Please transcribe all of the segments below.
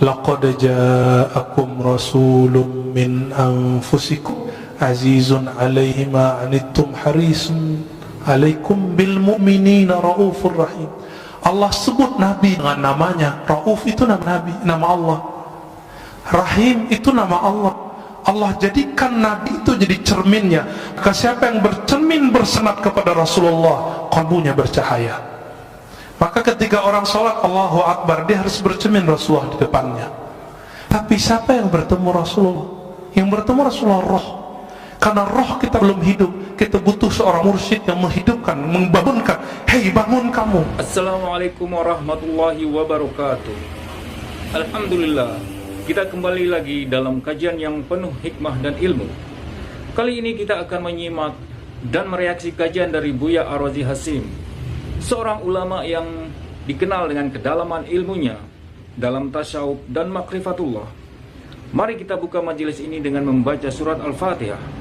laqad ja'akum rasulun min anfusikum azizun 'alaihi ma 'anittum harisun 'alaikum bil mu'minina raufur rahim. Allah sebut Nabi dengan namanya. Rauf itu nama Nabi, nama Allah. Rahim itu nama Allah. Allah jadikan Nabi itu jadi cerminnya. Maka siapa yang bercermin bersenat kepada Rasulullah, kalbunya bercahaya. Maka ketika orang sholat Allahu Akbar, dia harus bercermin Rasulullah di depannya. Tapi siapa yang bertemu Rasulullah? Yang bertemu Rasulullah roh. Karena roh kita belum hidup, kita butuh seorang mursyid yang menghidupkan, membangunkan. Hei, bangun kamu. Assalamualaikum warahmatullahi wabarakatuh. Alhamdulillah, kita kembali lagi dalam kajian yang penuh hikmah dan ilmu. Kali ini kita akan menyimak dan mereaksi kajian dari Buya Ar-Razi Hasim, seorang ulama yang dikenal dengan kedalaman ilmunya dalam tasyawuf dan makrifatullah. Mari kita buka majelis ini dengan membaca surat Al-Fatihah.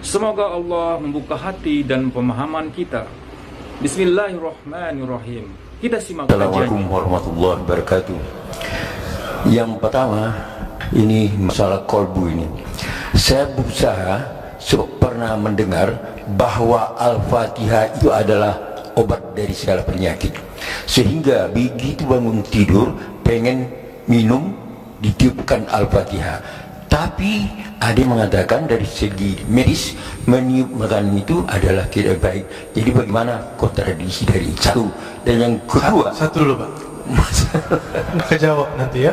Semoga Allah membuka hati dan pemahaman kita. Bismillahirrahmanirrahim. Kita simak kajiannya. Assalamualaikum warahmatullahi wabarakatuh. Yang pertama, ini masalah kolbu ini. Saya berusaha pernah mendengar bahwa Al-Fatihah itu adalah obat dari segala penyakit. Sehingga begitu bangun tidur pengen minum, ditiupkan Al-Fatihah. Tapi ada yang mengatakan dari segi medis meniup makanan itu adalah tidak baik. Jadi bagaimana kontradiksi dari satu? Dan yang kedua, satu dulu Pak. Kejawab nanti ya.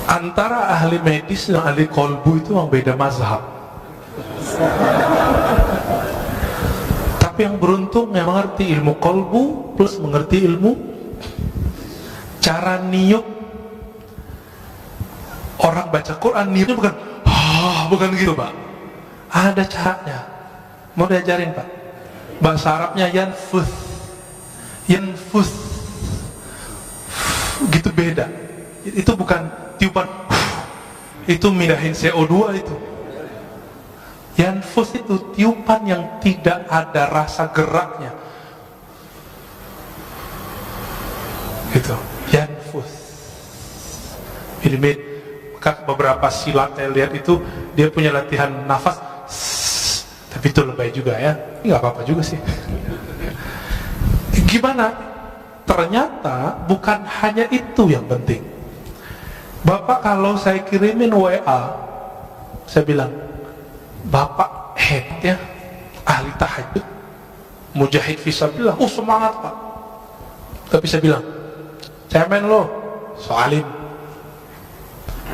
Antara ahli medis dan ahli kolbu itu memang beda mazhab. Tapi yang beruntung yang mengerti ilmu kolbu plus mengerti ilmu cara niup. Orang baca Quran niupnya bukan gitu Pak. Ada caranya. Mau diajarin Pak. Bahasa Arabnya yanfus, gitu beda. Itu bukan tiupan, itu mindahin CO2 itu. Yanfus itu tiupan yang tidak ada rasa geraknya. Gitu. Yanfus. Ini beberapa silat saya lihat itu dia punya latihan nafas, tapi itu lebay juga ya. Nggak apa-apa juga sih. Gimana? Ternyata bukan hanya itu yang penting. Bapak kalau saya kirimin WA, saya bilang, Bapak hebat ya, ahli tahajud, mujahid fisabilillah, semangat Pak. Tapi saya bilang, cemen lo, soalim.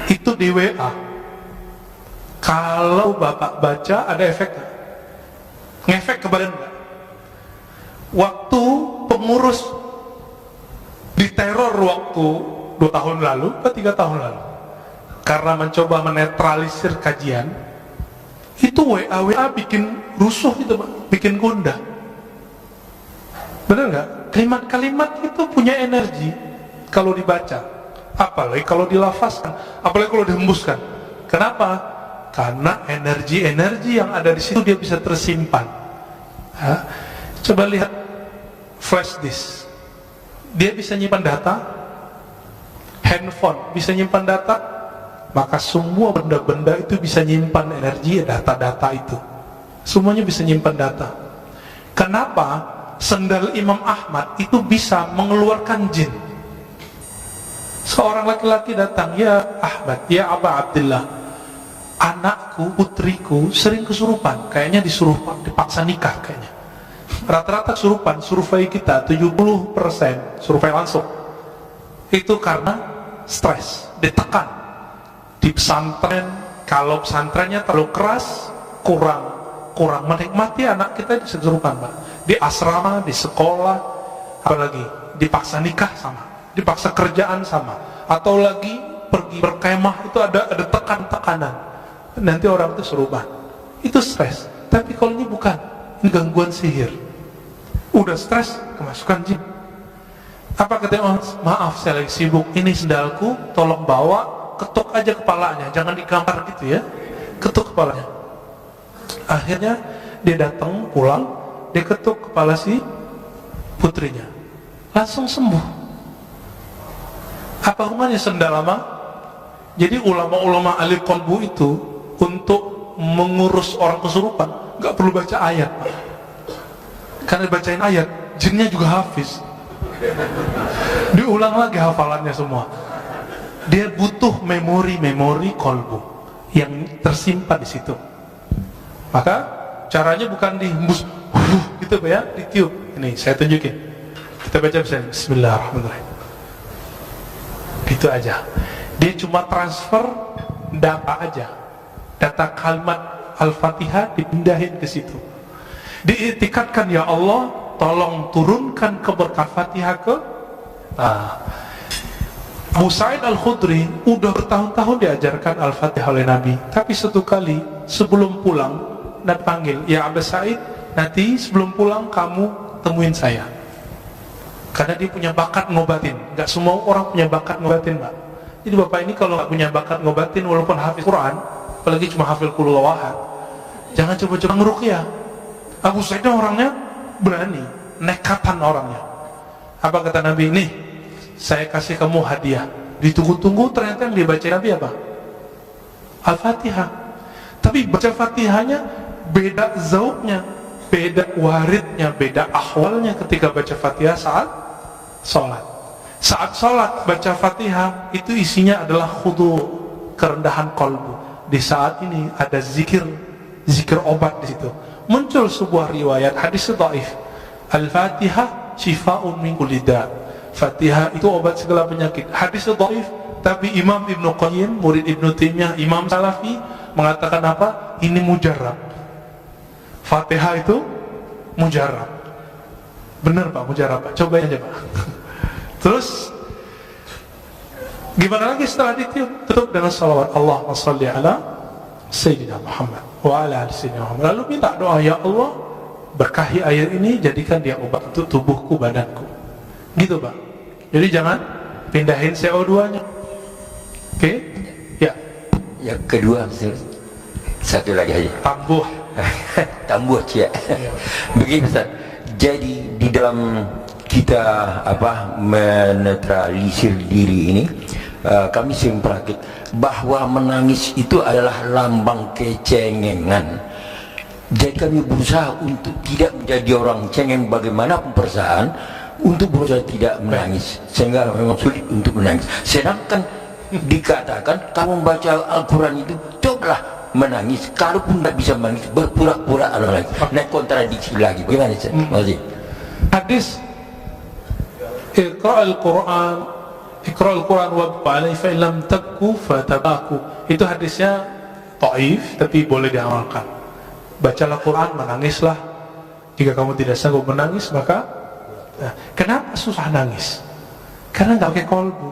Itu di WA. Kalau Bapak baca ada efek gak? Ngefek ke badan gak? Waktu pengurus diteror waktu 2 tahun lalu atau 3 tahun lalu karena mencoba menetralisir kajian, itu WA bikin rusuh itu Pak, bikin gundah. Benar gak? Kalimat-kalimat itu punya energi kalau dibaca, apalagi kalau dilafazkan, apalagi kalau dihembuskan. Kenapa? Karena energi-energi yang ada di situ dia bisa tersimpan. Coba lihat flash disk, dia bisa nyimpan data. Handphone bisa nyimpan data. Maka semua benda-benda itu bisa nyimpan energi, data-data itu. Semuanya bisa nyimpan data. Kenapa sendal Imam Ahmad itu bisa mengeluarkan jin? Seorang laki-laki datang, ya Ahmad, ya Aba Abdullah, anakku, putriku sering kesurupan. Kayaknya dipaksa nikah kayaknya. Rata-rata kesurupan, survei kita 70% survei langsung. Itu karena stres, ditekan. Di pesantren, kalau pesantrennya terlalu keras, kurang menikmati anak kita kesurupan Pak. Di asrama, di sekolah, apalagi dipaksa nikah sama, dipaksa kerjaan sama, atau lagi pergi berkemah itu ada tekanan, nanti orang itu seruban, itu stres. Tapi kalau ini bukan, ini gangguan sihir. Udah stres, kemasukan jin. Apa katanya? Maaf saya lagi sibuk, ini sendalku tolong bawa, ketuk aja kepalanya, jangan digampar gitu ya, ketuk kepalanya. Akhirnya dia datang pulang, dia ketuk kepala si putrinya, langsung sembuh. Apa hubungannya sendal lama? Jadi ulama-ulama ahli qalbu itu untuk mengurus orang kesurupan nggak perlu baca ayat, Pak. Karena bacain ayat, jinnya juga hafiz. Diulang lagi hafalannya semua. Dia butuh memori kolbu yang tersimpan di situ. Maka caranya bukan dihembus, gitu Pak ya, ditiup. Ini saya tunjukin. Kita baca Bismillahirrahmanirrahim. Itu aja. Dia cuma transfer data aja. Data kalimat Al-Fatihah dipindahin ke situ. Diiktikadkan, ya Allah, tolong turunkan keberkahan Fatihah ke Abu Sa'id Al-Khudri udah bertahun-tahun diajarkan Al-Fatihah oleh Nabi. Tapi satu kali sebelum pulang Nabi panggil, ya Abu Sa'id, nanti sebelum pulang kamu temuin saya. Karena dia punya bakat ngobatin. Gak semua orang punya bakat ngobatin, Pak. Jadi bapak ini kalau gak punya bakat ngobatin, walaupun hafiz Quran, apalagi cuma hafil qul huwallahu ahad, jangan coba-coba ngeruqyah. Abu Sa'id orangnya berani, nekatan orangnya. Apa kata Nabi? Nih, saya kasih kamu hadiah. Ditunggu-tunggu, ternyata yang dibaca Nabi apa? Al-Fatihah. Tapi baca Fatihahnya beda zauknya, beda waridnya, beda ahwalnya ketika baca Fatihah saat sholat. Saat sholat baca Fatihah itu isinya adalah khudu, kerendahan kolbu. Di saat ini ada zikir obat di situ. Muncul sebuah riwayat hadis dhaif, Al-Fatihah shifa'un min kulli da'. Fatihah itu obat segala penyakit. Hadis dhaif, tapi Imam Ibnu Qayyim, murid Ibnu Taimiyah, Imam Salafi mengatakan apa? Ini mujarrab. Fatihah itu mujarrab. Benar Pak, mujarrab Pak. Cobain aja Pak. Terus gimana lagi setelah ditiup? Tutup dengan salawat Allahumma shalli ala Sayyidina Muhammad wa ala ali Sayyidina Muhammad. Lalu minta doa, ya Allah, berkahi air ini, jadikan dia obat untuk tubuhku, badanku. Gitu Pak. Jadi jangan pindahin CO2 nya. Oke? Ya. Yang kedua, satu lagi aja. Tambuh. Tambuh ya. Begini Ustaz. Jadi di dalam kita menetralisir diri ini, kami sering praktik bahwa menangis itu adalah lambang kecengengan. Jadi kami berusaha untuk tidak menjadi orang cengeng bagaimanapun perasaan, untuk berusaha tidak menangis, sehingga memang sulit untuk menangis. Sedangkan dikatakan kamu membaca Al-Quran itu cobalah menangis, kalaupun tidak bisa menangis berpura-pura lagi. Nah, kontradiksi lagi. Bagaimana sih? Hadis Iqra'ul Quran wabqa'alai fa illam tabku fatabaku. Itu hadisnya dhaif tapi boleh diamalkan. Bacalah Quran, menangislah. Jika kamu tidak sanggup menangis, maka kenapa susah nangis? Karena nggak pakai kolbu.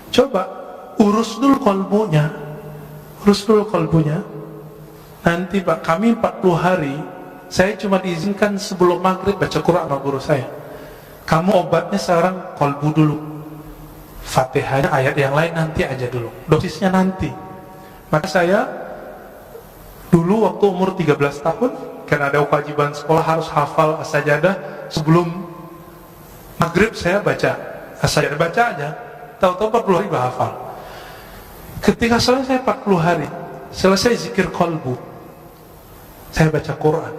Coba urus dulu kolbunya. Nanti Pak, kami 40 hari saya cuma diizinkan sebelum maghrib baca Quran sama guru saya. Kamu obatnya sekarang kolbu dulu, Fatihahnya ayat yang lain nanti aja dulu, dosisnya nanti. Maka saya dulu waktu umur 13 tahun, karena ada kewajiban sekolah harus hafal as-sajadah, sebelum maghrib saya baca as-sajadah, baca aja, tahu-tahu 40 hari hafal. Ketika selesai 40 hari, selesai zikir kolbu, saya baca Quran,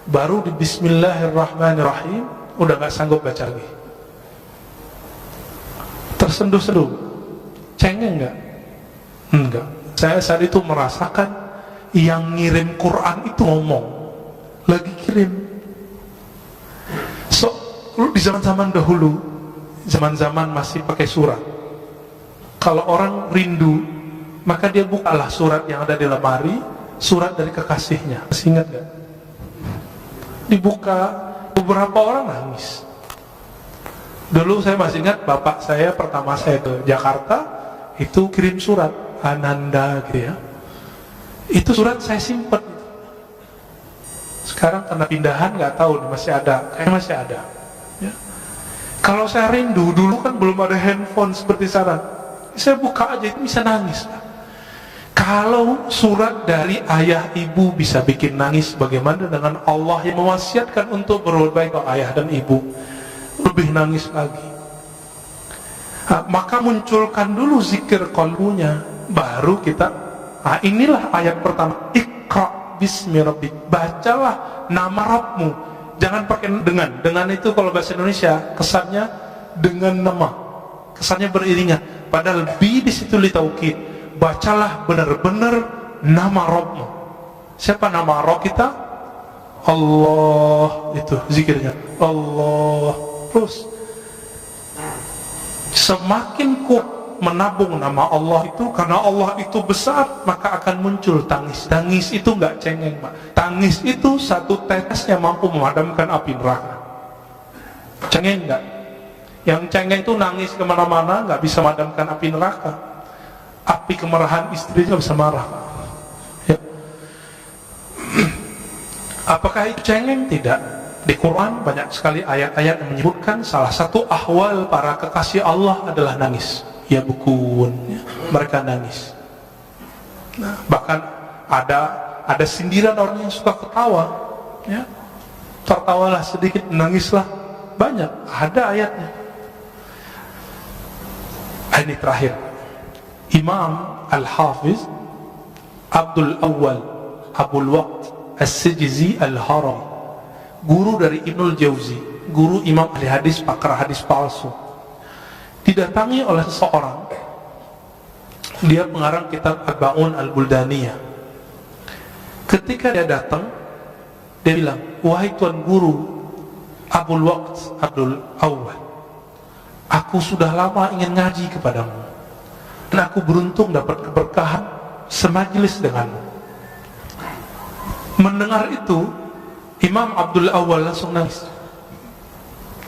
baru di Bismillahirrahmanirrahim udah gak sanggup baca lagi. Tersenduh-senduh, cengeng gak? Enggak. Saya saat itu merasakan yang ngirim Quran itu ngomong, lagi kirim. So, di zaman-zaman dahulu, zaman-zaman masih pakai surat, kalau orang rindu, maka dia bukalah surat yang ada di lemari, surat dari kekasihnya. Masih ingat gak? Dibuka, beberapa orang nangis. Dulu saya masih ingat bapak saya pertama saya ke Jakarta itu kirim surat Ananda gitu ya. Itu surat saya simpen. Sekarang karena pindahan nggak tahu masih ada, kayaknya masih ada. Ya. Kalau saya rindu, dulu kan belum ada handphone seperti sekarang. Saya buka aja itu bisa nangis. Kalau surat dari ayah ibu bisa bikin nangis, bagaimana dengan Allah yang mewasiatkan untuk berbuat baik ke ayah dan ibu? Lebih nangis lagi. Maka munculkan dulu zikir qalbunya, baru kita, inilah ayat pertama, Iqra bismi rabbik, bacalah nama Rabbmu. Jangan pakai dengan itu kalau bahasa Indonesia kesannya dengan nama, kesannya beriringan, padahal bi di situ li taukid, bacalah benar-benar nama Rabbmu. Siapa nama Rabb kita? Allah, itu zikirnya Allah. Terus semakin kuat menabung nama Allah itu, karena Allah itu besar, maka akan muncul tangis. Tangis itu nggak cengeng, Pak. Tangis itu satu tetesnya mampu memadamkan api neraka. Cengeng nggak? Yang cengeng itu nangis kemana-mana, nggak bisa memadamkan api neraka. Api kemarahan istri nggak bisa marah, Pak. Ya. Apakah itu cengeng? Tidak. Di Quran banyak sekali ayat-ayat yang menyebutkan salah satu ahwal para kekasih Allah adalah nangis. Ya bukun, ya, mereka nangis. Nah, bahkan ada sindiran orang yang suka ketawa, ya, tertawalah sedikit, nangislah banyak. Ada ayatnya. Ini terakhir, Imam Al-Hafiz Abdul Awwal Abul Waqt As-Sijizi Al-Harami, guru dari Ibnul Jauzi, guru imam ahli hadis, pakar hadis palsu, didatangi oleh seseorang. Dia pengarang kitab Arba'un Al-Buldaniyah. Ketika dia datang, dia bilang, wahai tuan guru Abul Waqt Abdul Awwal, aku sudah lama ingin ngaji kepadamu, dan aku beruntung dapat keberkahan semajlis denganmu. Mendengar itu, Imam Abdul Awwal langsung nangis.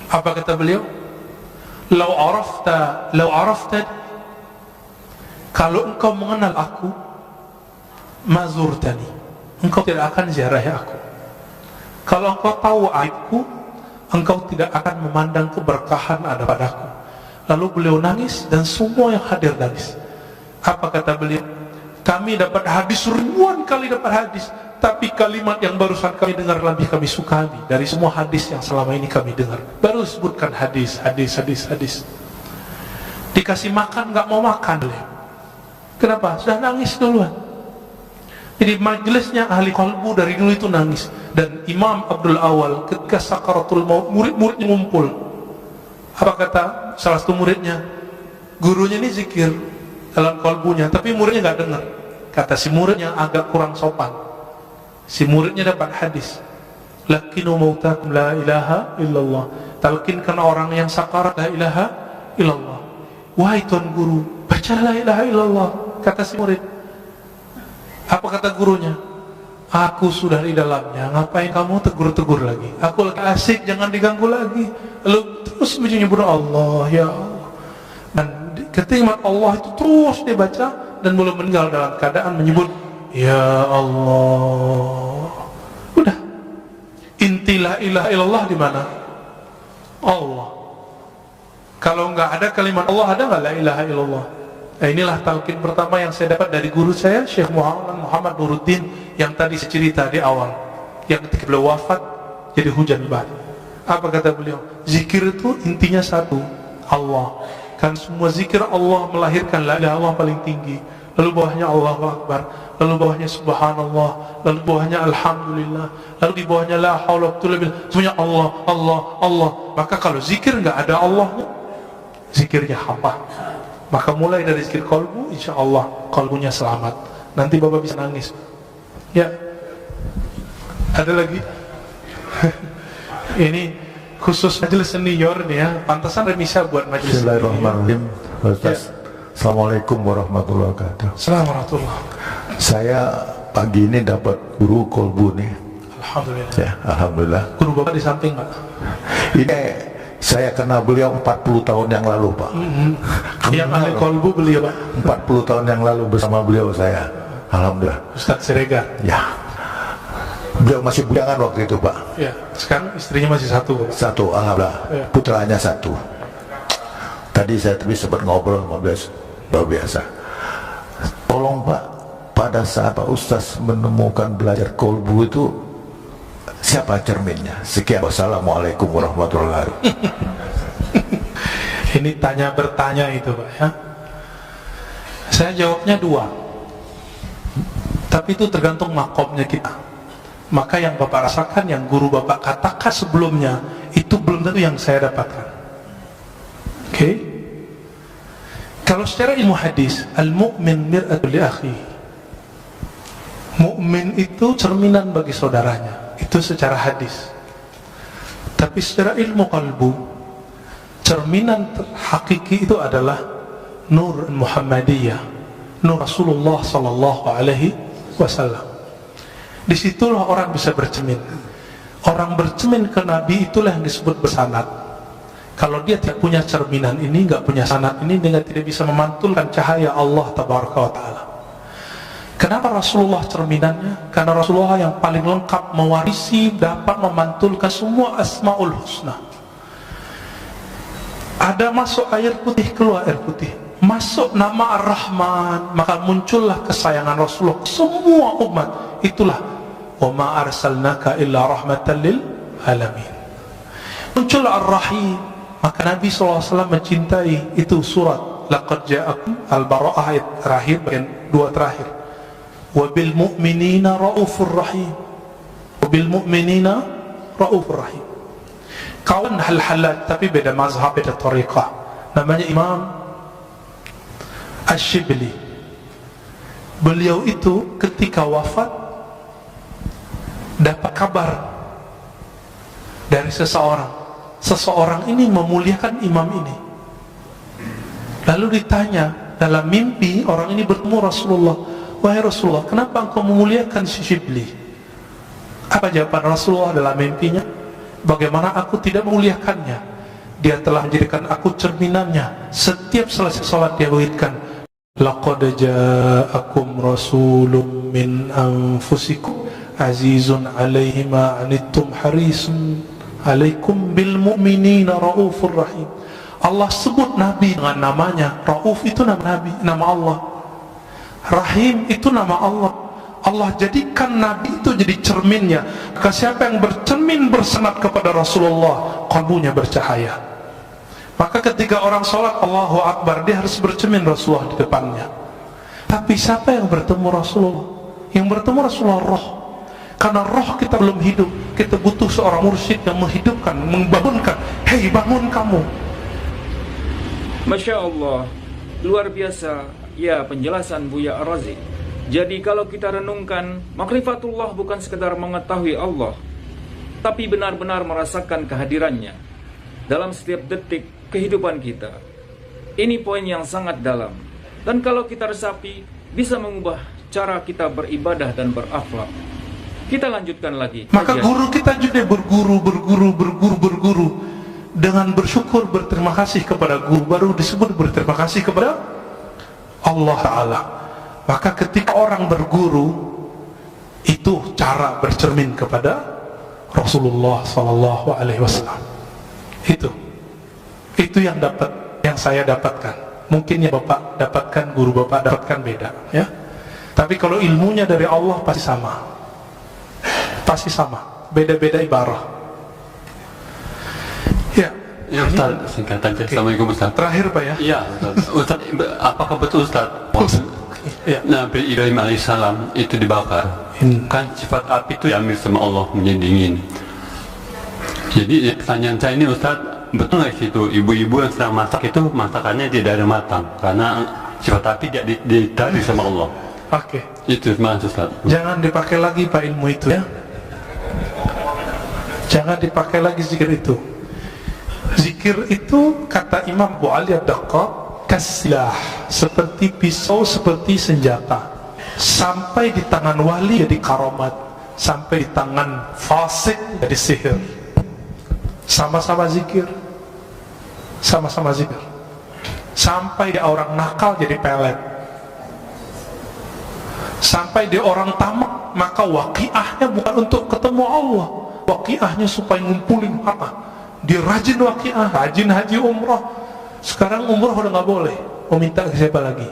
Apa kata beliau? Lau arafta, kalau engkau mengenal aku, mazurtani, engkau tidak akan ziarahi aku. Kalau engkau tahu aibku, engkau tidak akan memandang keberkahan ada padaku. Lalu beliau nangis dan semua yang hadir nangis. Apa kata beliau? Kami dapat hadis, ribuan kali dapat hadis, tapi kalimat yang barusan kami dengar lebih kami sukai dari semua hadis yang selama ini kami dengar. Baru sebutkan hadis. Dikasih makan nggak mau makan beliau. Kenapa? Sudah nangis duluan. Jadi majelisnya ahli qalbu dari dulu itu nangis. Dan Imam Abdul Awwal ketika sakaratul maut, murid-muridnya ngumpul. Apa kata salah satu muridnya? Gurunya ini zikir dalam qalbunya, tapi muridnya nggak dengar. Kata si muridnya agak kurang sopan. Si muridnya dapat hadis, lakinu mautakum la ilaha illallah, talkinkan orang yang sakarat la ilaha illallah. Wahai tuan guru, baca la ilaha illallah. Kata si murid. Apa kata gurunya? Aku sudah di dalamnya, ngapain kamu tegur-tegur lagi? Aku lagi asik, jangan diganggu lagi. Lalu terus menyebut Allah, ya Allah. Dan ketika Allah itu terus dibaca, dan belum meninggal dalam keadaan menyebut ya Allah. Udah. Inti la ilaha illallah di mana? Allah. Kalau nggak ada kalimat Allah, ada nggak la ilaha illallah? Nah, inilah talqin pertama yang saya dapat dari guru saya, Syekh Muhammad Nuruddin, yang tadi saya cerita di awal, yang ketika beliau wafat jadi hujan batu. Apa kata beliau? Zikir itu intinya satu, Allah. Kan semua zikir Allah melahirkan la ilaha illallah paling tinggi, lalu bawahnya Allahu Akbar, lalu bawahnya Subhanallah, lalu bawahnya Alhamdulillah, lalu di bawahnya la haula wa quwwata illa billah. Semuanya Allah, Allah, Allah. Maka kalau zikir nggak ada Allahnya, zikirnya hampa. Maka mulai dari zikir qalbu, insya Allah qalbunya selamat. Nanti Bapak bisa nangis. Ya, ada lagi. Ini khusus majelis senior nih ya, pantasan remisa buat majelis. Bismillahirrahmanirrahim. Ustaz, Assalamualaikum warahmatullahi wabarakatuh. Assalamualaikum warahmatullahi wabarakatuh. Saya pagi ini dapat guru kolbu nih. Alhamdulillah. Ya, alhamdulillah. Guru Bapak di samping Pak. Ini saya kenal beliau 40 tahun yang lalu, Pak. Yang ahli kolbu beliau Pak. 40 tahun yang lalu bersama beliau saya. Alhamdulillah. Ustadz Siregar. Ya. Beliau masih bujangan waktu itu, Pak. Ya. Sekarang istrinya masih satu Pak. Satu, alhamdulillah. Ya. Putranya satu. Tadi saya sempat ngobrol sama beliau, luar biasa. Tolong Pak, pada saat Pak Ustaz menemukan belajar kolbu itu, siapa cerminnya? Sekian, wassalamualaikum warahmatullahi wabarakatuh. Ini tanya bertanya itu Pak ya. Saya jawabnya 2. Tapi itu tergantung makomnya kita. Maka yang Bapak rasakan, yang guru Bapak katakan sebelumnya, itu belum tentu yang saya dapatkan. Oke? Kalau secara ilmu hadis, al-mu'min mir'atul li akhihi. Mukmin itu cerminan bagi saudaranya. Itu secara hadis. Tapi secara ilmu kalbu, cerminan hakiki itu adalah nur Muhammadiyah, nur Rasulullah sallallahu alaihi wasallam. Disitulah orang bisa bercermin. Orang bercermin ke Nabi itulah yang disebut bersanad. Kalau dia tidak punya cerminan ini, nggak punya sanad ini, dia tidak bisa memantulkan cahaya Allah tabaraka wa taala. Kenapa Rasulullah cerminannya? Karena Rasulullah yang paling lengkap mewarisi, dapat memantulkan semua asmaul husna. Ada masuk air putih, keluar air putih. Masuk nama Ar-Rahman, maka muncullah kesayangan Rasulullah semua umat. Itulah wa ma arsalnaka illa rahmatan lil alamin. Muncul Ar-Rahim, maka Nabi SAW mencintai. Itu surat laqad ja'akum Al-Bara'ah ayat terakhir, bagian 2 terakhir. Wabil mu'minina ra'ufur rahim. Wabil mu'minina ra'ufur rahim. Kawan hal-halat, tapi beda mazhab, beda tariqah. Namanya Imam Ash-Shibli. Beliau itu ketika wafat dapat kabar dari seseorang. Seseorang ini memuliakan imam ini. Lalu ditanya dalam mimpi, orang ini bertemu Rasulullah. Wahai Rasulullah, kenapa engkau memuliakan si Shibli? Apa jawaban Rasulullah dalam mimpinya? Bagaimana aku tidak memuliakannya? Dia telah menjadikan aku cerminannya. Setiap selesai salat dia berikan, laqad ja'akum rasulun min anfusikum azizun alaihi ma anittum harisun alaikum bil mu'minina raufur rahim. Allah sebut Nabi dengan namanya. Rauf itu nama Nabi, nama Allah. Rahim itu nama Allah. Allah jadikan Nabi itu jadi cerminnya. Maka siapa yang bercermin bersenat kepada Rasulullah, kalbunya bercahaya. Maka ketika orang sholat Allahu Akbar, dia harus bercermin Rasulullah di depannya. Tapi siapa yang bertemu Rasulullah? Yang bertemu Rasulullah roh. Karena roh kita belum hidup, kita butuh seorang mursyid yang menghidupkan, membangunkan. Hei, bangun kamu. Masya Allah, luar biasa ya penjelasan Buya Ar-Razi. Jadi kalau kita renungkan, makrifatullah bukan sekedar mengetahui Allah, tapi benar-benar merasakan kehadirannya dalam setiap detik kehidupan kita. Ini poin yang sangat dalam. Dan kalau kita resapi, bisa mengubah cara kita beribadah dan berakhlak. Kita lanjutkan lagi. Maka guru kita juga berguru dengan bersyukur, berterima kasih kepada guru, baru disebut berterima kasih kepada Allah Ta'ala. Maka ketika orang berguru, itu cara bercermin kepada Rasulullah Sallallahu Alaihi Wasallam. Itu yang saya dapatkan. Mungkin yang Bapak dapatkan, guru Bapak dapatkan beda, ya. Tapi kalau ilmunya dari Allah pasti sama, beda-beda ibarah. Ya Ustaz, singkat aja. Assalamualaikum Ustaz. Terakhir Pak ya. Iya Ustaz, apakah betul Ustaz Ya. Nabi Ibrahim alaihissalam itu dibakar? Kan sifat api itu diambil sama Allah menjadi dingin. Jadi pertanyaan saya ini Ustaz, betul nggak sih itu ibu-ibu yang sedang masak itu masakannya tidak ada matang karena sifat api tidak ditarik sama Allah? Oke. Itu semangat Ustaz. Jangan dipakai lagi Pak ilmu itu ya. Jangan dipakai lagi zikir itu. Zikir itu kata Imam Abu Ali Ad-Daqqaq, kasilah, seperti pisau, seperti senjata. Sampai di tangan wali jadi karamat, sampai di tangan fasik jadi sihir. Sama-sama zikir, sama-sama zikir. Sampai di orang nakal jadi pelet. Sampai di orang tamak, maka waqiahnya bukan untuk ketemu Allah, waqiahnya supaya ngumpulin harta. Dia rajin waqiah, rajin haji umrah. Sekarang umrah udah nggak boleh. Mau minta ke siapa lagi?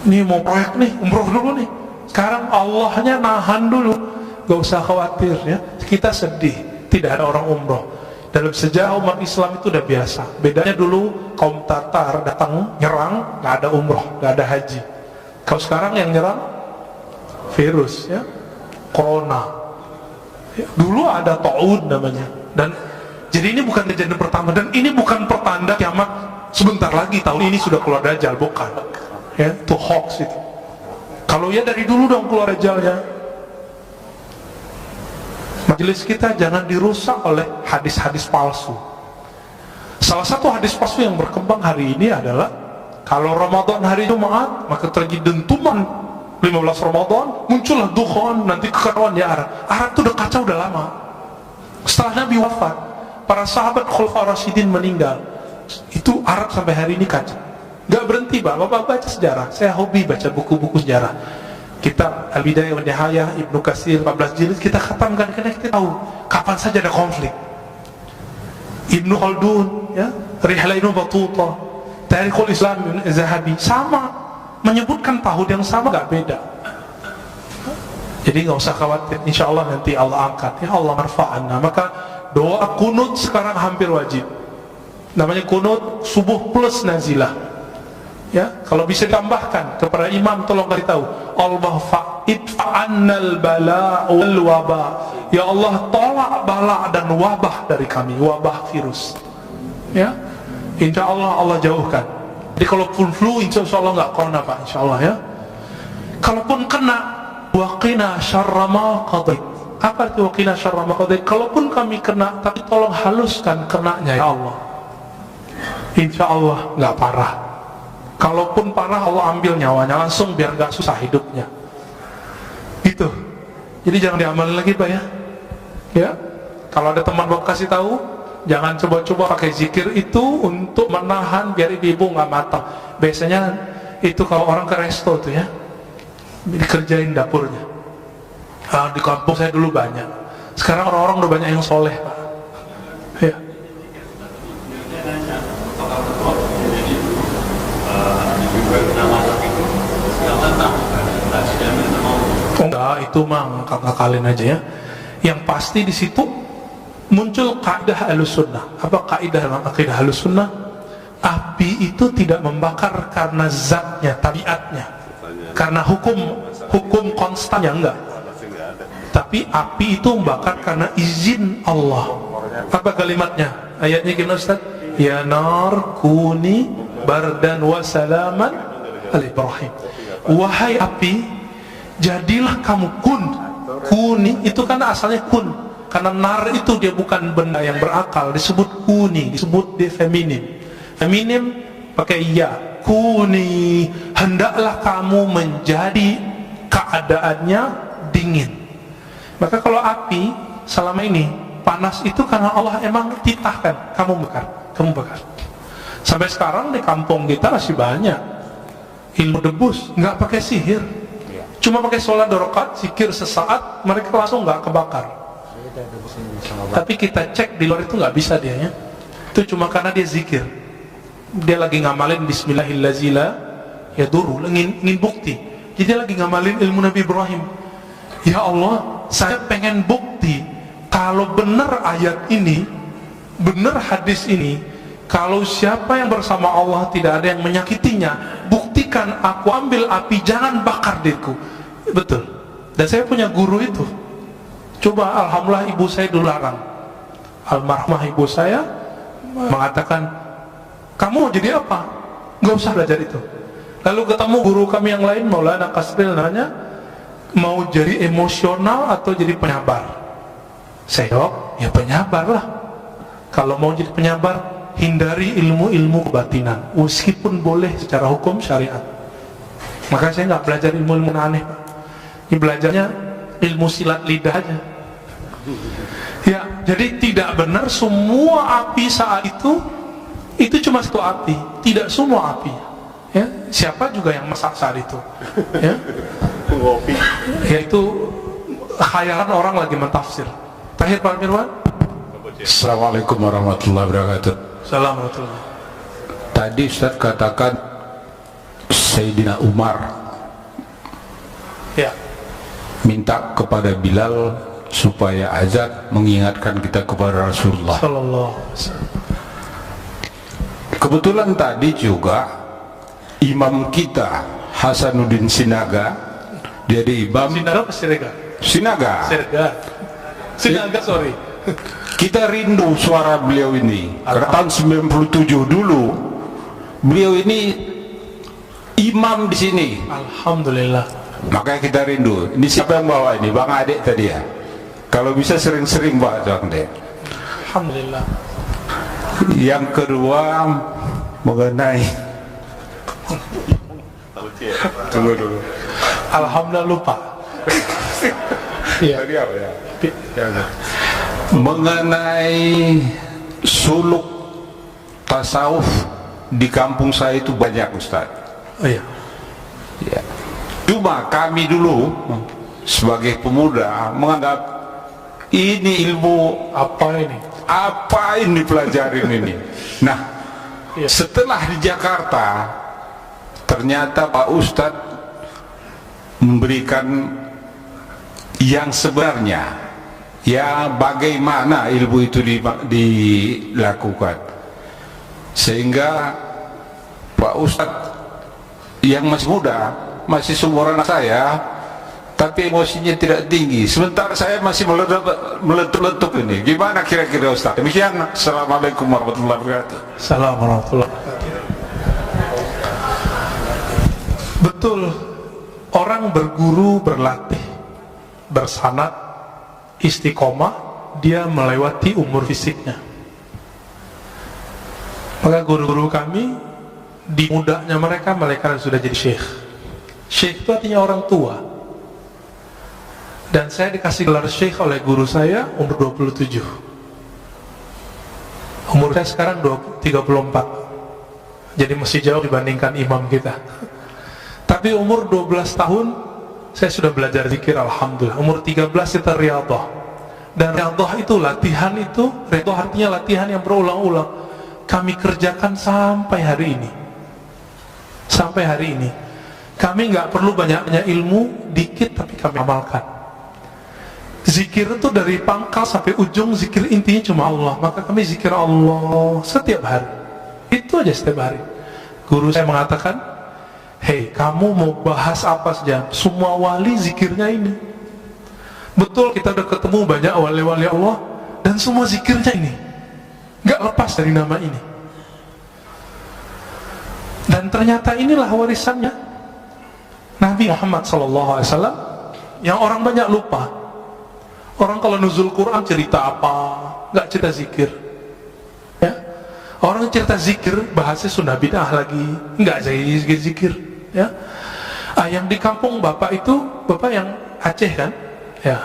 Ini mau proyek nih, umrah dulu nih. Sekarang Allahnya nahan dulu, gak usah khawatir ya. Kita sedih, tidak ada orang umrah. Dalam sejarah umat Islam itu udah biasa. Bedanya dulu kaum Tatar datang nyerang, nggak ada umroh, nggak ada haji. Kalau sekarang yang nyerang virus, ya, corona. Ya, dulu ada taun namanya. Dan jadi ini bukan kejadian pertama, dan ini bukan pertanda kiamat sebentar lagi tahun ini sudah keluar Dajjal, bukan. Ya, itu hoax itu. Kalau ya dari dulu dong keluar Dajjalnya. Majelis kita jangan dirusak oleh hadis-hadis palsu. Salah satu hadis palsu yang berkembang hari ini adalah kalau Ramadan hari Jumat maka terjadi dentuman 15 Ramadan, muncullah dukhan, nanti kekacauan di Arab. Arab itu udah kacau udah lama. Setelah Nabi wafat, para sahabat Khulafaur Rasyidin meninggal, itu Arab sampai hari ini kacau. Gak berhenti Bapak baca sejarah. Saya hobi baca buku-buku sejarah. Kitab Al-Bidayah wa Nihayah Ibnu Katsir 14 jilid kita khatamkan karena kita tahu kapan saja ada konflik. Ibnu Khaldun, ya, Rihlah Ibnu Battuta, Tarikhul Islam Ibnu Zahabi sama menyebutkan tahun yang sama, gak beda. Jadi nggak usah khawatir, insya Allah nanti Allah angkat, ya Allah marfa'anna. Maka doa kunut sekarang hampir wajib. Namanya kunut subuh plus nazilah. Ya, kalau bisa ditambahkan kepada imam, tolong kasih tahu, Allah fa'idfa'annal bala wal waba. Ya Allah, tolak bala dan wabah dari kami, wabah virus. Ya, insya Allah Allah jauhkan. Jadi kalaupun flu, insya Allah nggak corona Pak, insya Allah ya. Kalaupun kena, waqina syarra ma qadait. Apa itu waqina syarra ma qadait? Kalaupun kami kena, tapi tolong haluskan kenanya ya Allah. Insya Allah nggak parah. Kalaupun parah Allah ambil nyawanya langsung biar gak susah hidupnya. Gitu. Jadi jangan diamalin lagi Pak ya. Ya. Kalau ada teman Bapak kasih tahu, jangan coba-coba pakai zikir itu untuk menahan biar ibu gak matang. Biasanya itu kalau orang ke resto tuh ya, dikerjain dapurnya. Di kampung saya dulu banyak. Sekarang orang-orang udah banyak yang soleh Pak. Ya. Enggak, itu mah ngakak-ngakalin aja ya. Yang pasti di situ muncul kaidah Ahlussunnah. Apa kaidah dalam akidah Ahlussunnah? Api itu tidak membakar karena zatnya, tabiatnya, karena hukum konstannya, enggak. Tapi api itu membakar karena izin Allah. Apa kalimatnya? Ayatnya gimana Ustaz? Ya nar kuni bardan wa salaman ala Ibrahim. Wahai api, jadilah kamu kuni itu kan asalnya kun, karena nar itu dia bukan benda yang berakal, disebut kuni, disebut dia feminim pakai ya, kuni, hendaklah kamu menjadi keadaannya dingin. Maka kalau api selama ini panas itu karena Allah emang titahkan kamu bakar. Sampai sekarang di kampung kita masih banyak ilmu debus, nggak pakai sihir, cuma pakai sholat 2 rakaat, zikir sesaat, mereka langsung nggak kebakar. Tapi kita cek di luar itu nggak bisa dia ya. Itu cuma karena dia zikir, dia lagi ngamalin Bismillahirrahmanirrahim, ya dulu ingin bukti. Jadi dia lagi ngamalin ilmu Nabi Ibrahim. Ya Allah, saya pengen bukti kalau benar ayat ini, benar hadis ini. Kalau siapa yang bersama Allah tidak ada yang menyakitinya, buktikan aku ambil api, jangan bakar diriku. Betul. Dan saya punya guru itu. Coba alhamdulillah ibu saya dulu larang. Almarhumah ibu saya mengatakan, kamu mau jadi apa? Gak usah belajar itu. Lalu ketemu guru kami yang lain, Maulana Kasril nanya, mau jadi emosional atau jadi penyabar? Saya jawab, ya penyabar lah. Kalau mau jadi penyabar, hindari ilmu-ilmu kebatinan, meskipun boleh secara hukum syariat. Maka saya nggak belajar ilmu-ilmu aneh Pak. Ini belajarnya ilmu silat lidah aja. Ya, jadi tidak benar semua api saat itu cuma satu api, tidak semua api. Ya, siapa juga yang masak saat itu? Ya, yaitu khayalan orang lagi mentafsir. Terakhir Pak Mirwan. Assalamualaikum warahmatullahi wabarakatuh. Assalamualaikum. Tadi Ustaz katakan Sayyidina Umar ya minta kepada Bilal supaya azan mengingatkan kita kepada Rasulullah. Sallallahu alaihi wasallam. Kebetulan tadi juga imam kita Hasanuddin Sinaga, dia di imam Sinaga apa Sirega? Sinaga. Sinaga, sorry. Kita rindu suara beliau ini. Karena tahun 97 dulu beliau ini imam di sini. Alhamdulillah. Makanya kita rindu. Ini siapa yang bawa ini? Bang Adik tadi ya. Kalau bisa sering-sering bawa Bang Adik. Alhamdulillah. Yang kedua mengenai tunggu dulu. Alhamdulillah lupa. Iya. Tadi apa ya? Mengenai suluk tasawuf di kampung saya itu banyak, Ustaz. Oh iya. Ya. Cuma kami dulu sebagai pemuda menganggap ini ilmu apa ini pelajarin ini. Nah, iya. Setelah di Jakarta ternyata Pak Ustadz memberikan yang sebenarnya, ya bagaimana ilmu itu dilakukan, sehingga Pak Ustadz yang masih muda, masih seumuran saya, tapi emosinya tidak tinggi, sementara saya masih meletup-letup ini. Gimana kira-kira Ustaz? Demikian. Assalamualaikum warahmatullahi wabarakatuh. Assalamualaikum warahmatullahi wabarakatuh. Betul, orang berguru, berlatih, bersanad, istiqomah, dia melewati umur fisiknya. Maka guru-guru kami di mudanya mereka sudah jadi syekh. Syekh itu artinya orang tua. Dan saya dikasih gelar syekh oleh guru saya umur 27. Umur saya sekarang 34. Jadi masih jauh dibandingkan imam kita. Tapi umur 12 tahun saya sudah belajar zikir, alhamdulillah. Umur 13 kita riyadhah. Dan riyadhah itu latihan itu, riyadhah artinya latihan yang berulang-ulang. Kami kerjakan sampai hari ini. Sampai hari ini kami nggak perlu banyak-banyak ilmu, dikit tapi kami amalkan. Zikir itu dari pangkal sampai ujung, zikir intinya cuma Allah. Maka kami zikir Allah setiap hari. Itu aja setiap hari. Guru saya mengatakan, hei, kamu mau bahas apa saja, semua wali zikirnya ini. Betul, kita udah ketemu banyak wali-wali Allah, dan semua zikirnya ini, nggak lepas dari nama ini. Dan ternyata inilah warisannya Nabi Muhammad SAW, yang orang banyak lupa. Orang kalau nuzul Quran cerita apa, nggak cerita zikir. Ya, orang cerita zikir bahasnya sunnah bid'ah lagi, nggak zikir. Ya, yang di kampung bapak itu, bapak yang Aceh kan, ya,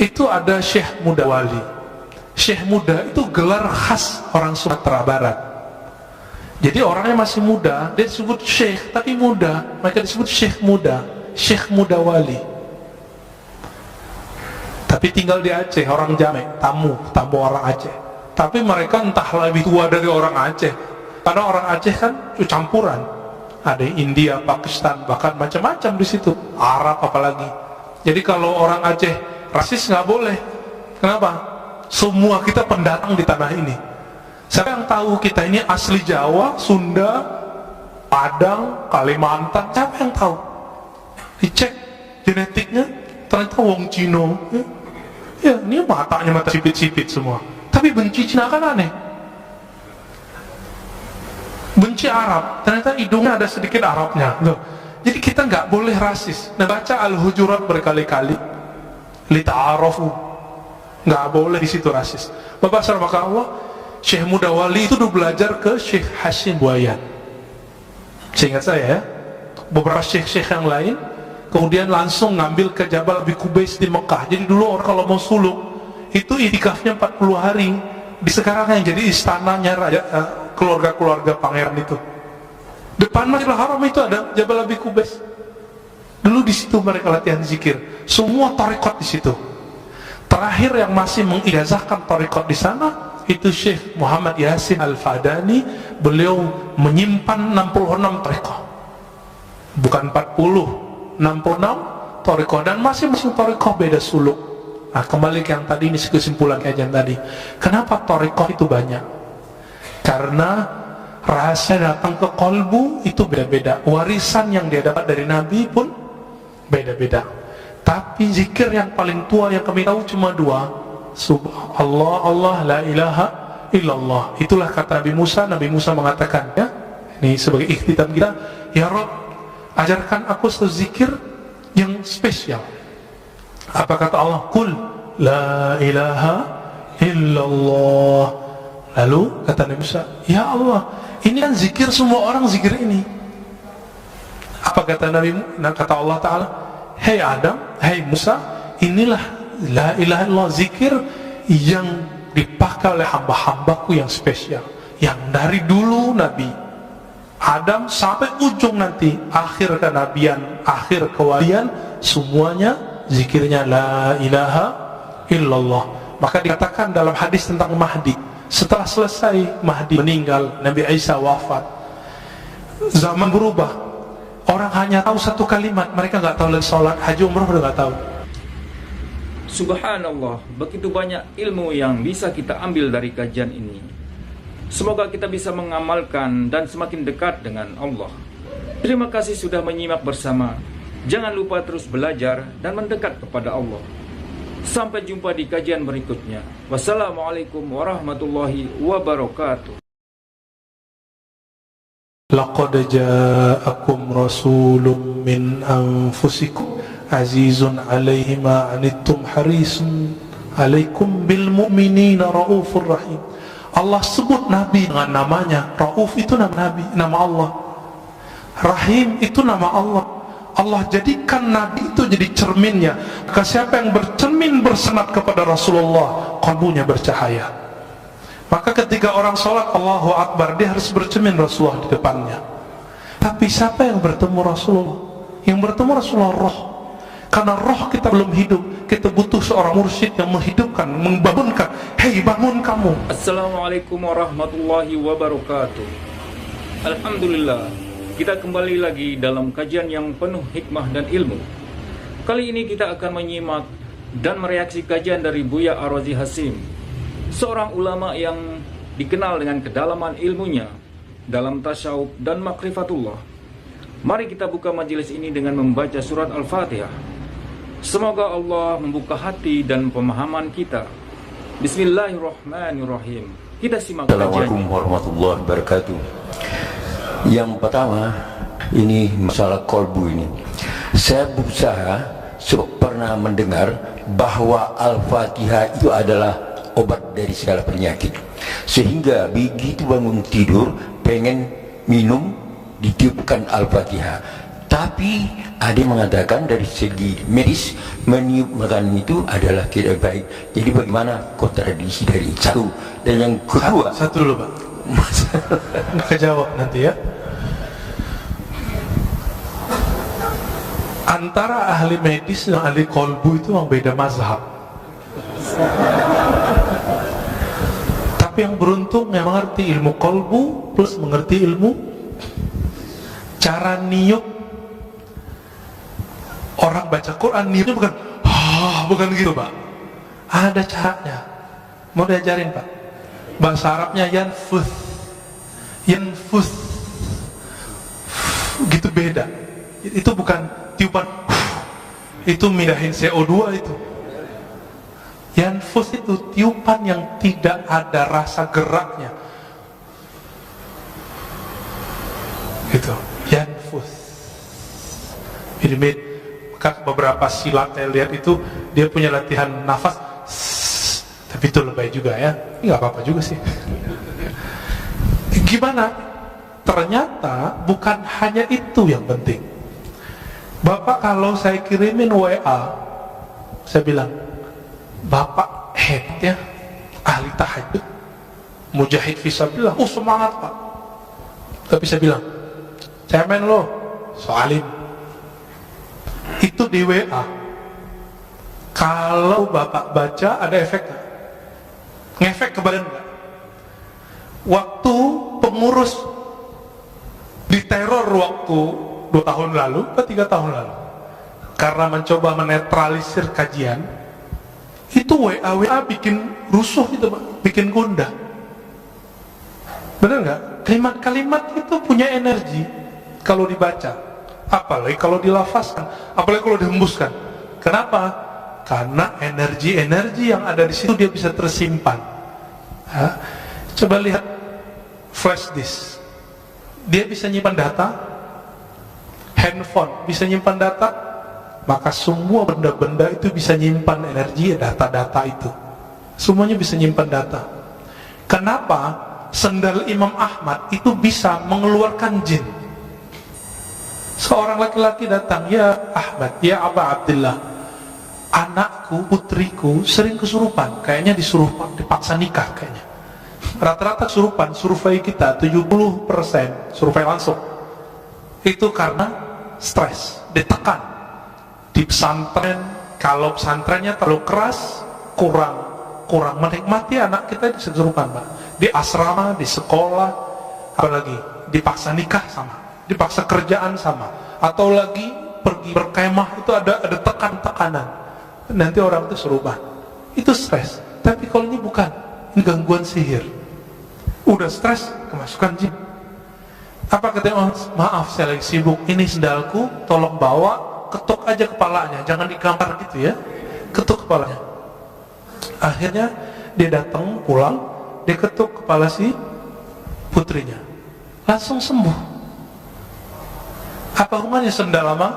itu ada Syekh Muda Wali. Syekh Muda itu gelar khas orang Sumatera Barat. Jadi orangnya masih muda, dia disebut Syekh tapi muda, mereka disebut Syekh Muda, Syekh Muda Wali. Tapi tinggal di Aceh, orang Jamek, tamu orang Aceh. Tapi mereka entah lebih tua dari orang Aceh, karena orang Aceh kan campuran. Ada India, Pakistan, bahkan macam-macam di situ, Arab apalagi. Jadi kalau orang Aceh rasis nggak boleh. Kenapa? Semua kita pendatang di tanah ini. Siapa yang tahu kita ini asli Jawa, Sunda, Padang, Kalimantan? Siapa yang tahu? Dicek genetiknya, ternyata wong Cino. Ya, ini matanya mata sipit-sipit semua. Tapi benci Cina kan aneh. Benci Arab, ternyata hidungnya ada sedikit Arabnya. Loh. Jadi kita nggak boleh rasis. Nah, baca Al-Hujurat berkali-kali. Lita'arafu. Nggak boleh di situ rasis. Bapak saudara Allah, Syekh Muda Wali itu udah belajar ke Syekh Hashim Buayan. Seingat saya ya, beberapa syekh-syekh yang lain kemudian langsung ngambil ke Jabal Abi Qubais di Mekah. Jadi dulu orang kalau mau suluk itu itikafnya 40 hari. Di sekarang yang jadi istananya raja, keluarga-keluarga pangeran itu. Depan Masjidil Haram itu ada Jabal Abi Qubais. Dulu di situ mereka latihan zikir. Semua tarekat di situ. Terakhir yang masih mengijazahkan tarekat di sana itu Syekh Muhammad Yasin Al-Fadani. Beliau menyimpan 66 tarekat, bukan 40, 66 tarekat, dan masing-masing tarekat beda suluk, Nah, kembali ke yang tadi, ini kesimpulan kajian tadi. Kenapa thariqah itu banyak? Karena rahasia datang ke kolbu itu beda-beda. Warisan yang dia dapat dari Nabi pun beda-beda. Tapi zikir yang paling tua yang kami tahu cuma dua. Subhanallah, Allah, la ilaha illallah. Itulah kata Nabi Musa. Nabi Musa mengatakan, ya, ini sebagai ikhtitam kita, ya Rabb, ajarkan aku satu zikir yang spesial. Apa kata Allah? Qul la ilaha illallah. Lalu kata Nabi Musa, ya Allah, ini kan zikir semua orang zikir ini. Apa kata kata Allah Ta'ala? Hei Adam, hei Musa, inilah la ilaha illallah, zikir yang dipakai oleh hamba-hambaku yang spesial, yang dari dulu Nabi Adam sampai ujung nanti akhir kenabian, akhir kewalian, semuanya zikirnya la ilaha illallah. Maka dikatakan dalam hadis tentang Mahdi, setelah selesai Mahdi meninggal, Nabi Isa wafat, zaman berubah, orang hanya tahu satu kalimat, mereka nggak tahu lagi sholat, haji, umrah udah nggak tahu. Subhanallah, begitu banyak ilmu yang bisa kita ambil dari kajian ini. Semoga kita bisa mengamalkan dan semakin dekat dengan Allah. Terima kasih sudah menyimak bersama. Jangan lupa terus belajar dan mendekat kepada Allah. Sampai jumpa di kajian berikutnya. Wassalamualaikum warahmatullahi wabarakatuh. Laqad ja'akum rasulun min anfusikum azizun 'alaihi ma 'anittum harisun 'alaikum bil mu'minina raufur rahim. Allah sebut Nabi dengan namanya. Rauf itu nama Nabi, nama Allah. Rahim itu nama Allah. Allah jadikan Nabi itu jadi cerminnya. Maka siapa yang bercermin bersenat kepada Rasulullah, kalbunya bercahaya. Maka ketika orang sholat Allahu Akbar, dia harus bercermin Rasulullah di depannya. Tapi siapa yang bertemu Rasulullah? Yang bertemu Rasulullah roh. Karena roh kita belum hidup, kita butuh seorang mursyid yang menghidupkan, membangunkan. Hei, bangun kamu. Assalamualaikum warahmatullahi wabarakatuh. Alhamdulillah, kita kembali lagi dalam kajian yang penuh hikmah dan ilmu. Kali ini kita akan menyimak dan mereaksi kajian dari Buya Ar-Razi Hasim, seorang ulama yang dikenal dengan kedalaman ilmunya dalam tasyawuf dan makrifatullah. Mari kita buka majelis ini dengan membaca surat Al-Fatihah. Semoga Allah membuka hati dan pemahaman kita. Bismillahirrahmanirrahim. Kita simak kajian. Assalamualaikum warahmatullahi wabarakatuh. Yang pertama, ini masalah kolbu ini. Saya berusaha pernah mendengar bahwa Al-Fatihah itu adalah obat dari segala penyakit. Sehingga begitu bangun tidur, pengen minum, ditiupkan Al-Fatihah. Tapi ada yang mengatakan dari segi medis, meniup makanan itu adalah tidak baik. Jadi bagaimana kontradiksi dari satu? Dan yang kedua, satu dulu Pak, nggak kejawab nanti ya. Antara ahli medis dan ahli kolbu itu memang beda mazhab. Tapi yang beruntung yang mengerti ilmu kolbu plus mengerti ilmu cara niup. Orang baca Quran niupnya bukan gitu Pak. Ada caranya. Mau diajarin Pak. Bahasa Arabnya yanfuth, gitu beda. Itu bukan tiupan, itu mindahin CO2 itu. Yanfuth itu tiupan yang tidak ada rasa geraknya. Gitu. Yanfuth. Ini beberapa silat saya lihat itu dia punya latihan nafas, tapi itu lebay juga ya. Ini nggak apa-apa juga sih. Gimana? Ternyata bukan hanya itu yang penting. Bapak kalau saya kirimin WA, saya bilang, Bapak hebat ya, ahli tahajud, mujahid fisabilillah, semangat Pak. Tapi saya bilang, cemen lo, soalim. Itu di WA. Kalau Bapak baca ada efek gak? Ngefek ke badan gak? Waktu pengurus diteror waktu 2 tahun lalu atau 3 tahun lalu, karena mencoba menetralisir kajian, Itu WA bikin rusuh itu Pak, bikin gundah. Benar nggak? Kalimat-kalimat itu punya energi kalau dibaca, apalagi kalau dilafazkan, apalagi kalau dihembuskan. Kenapa? Karena energi-energi yang ada di situ dia bisa tersimpan. Coba lihat flash disk, dia bisa nyimpan data. Handphone bisa nyimpan data, maka semua benda-benda itu bisa nyimpan energi, data-data itu semuanya bisa nyimpan data. Kenapa sendal Imam Ahmad itu bisa mengeluarkan jin? Seorang laki-laki datang, "Ya Ahmad, ya Aba Abdillah, anakku, putriku sering kesurupan, kayaknya dipaksa nikah kayaknya." Rata-rata kesurupan, survei kita 70% survei langsung itu karena stres, ditekan di pesantren. Kalau pesantrennya terlalu keras, kurang menikmati anak kita kesurupan Pak. Di asrama, di sekolah, apalagi dipaksa nikah sama, dipaksa kerjaan sama, atau lagi pergi berkemah itu ada tekanan, nanti orang itu kesurupan. Itu stres. Tapi kalau ini bukan, ini gangguan sihir. Udah stres, kemasukan jin. Apa katanya? Maaf saya lagi sibuk, ini sendalku, tolong bawa, ketuk aja kepalanya, jangan digampar gitu ya, ketuk kepalanya. Akhirnya dia datang pulang, dia ketuk kepala si putrinya, langsung sembuh. Apa hubungannya sendal lama?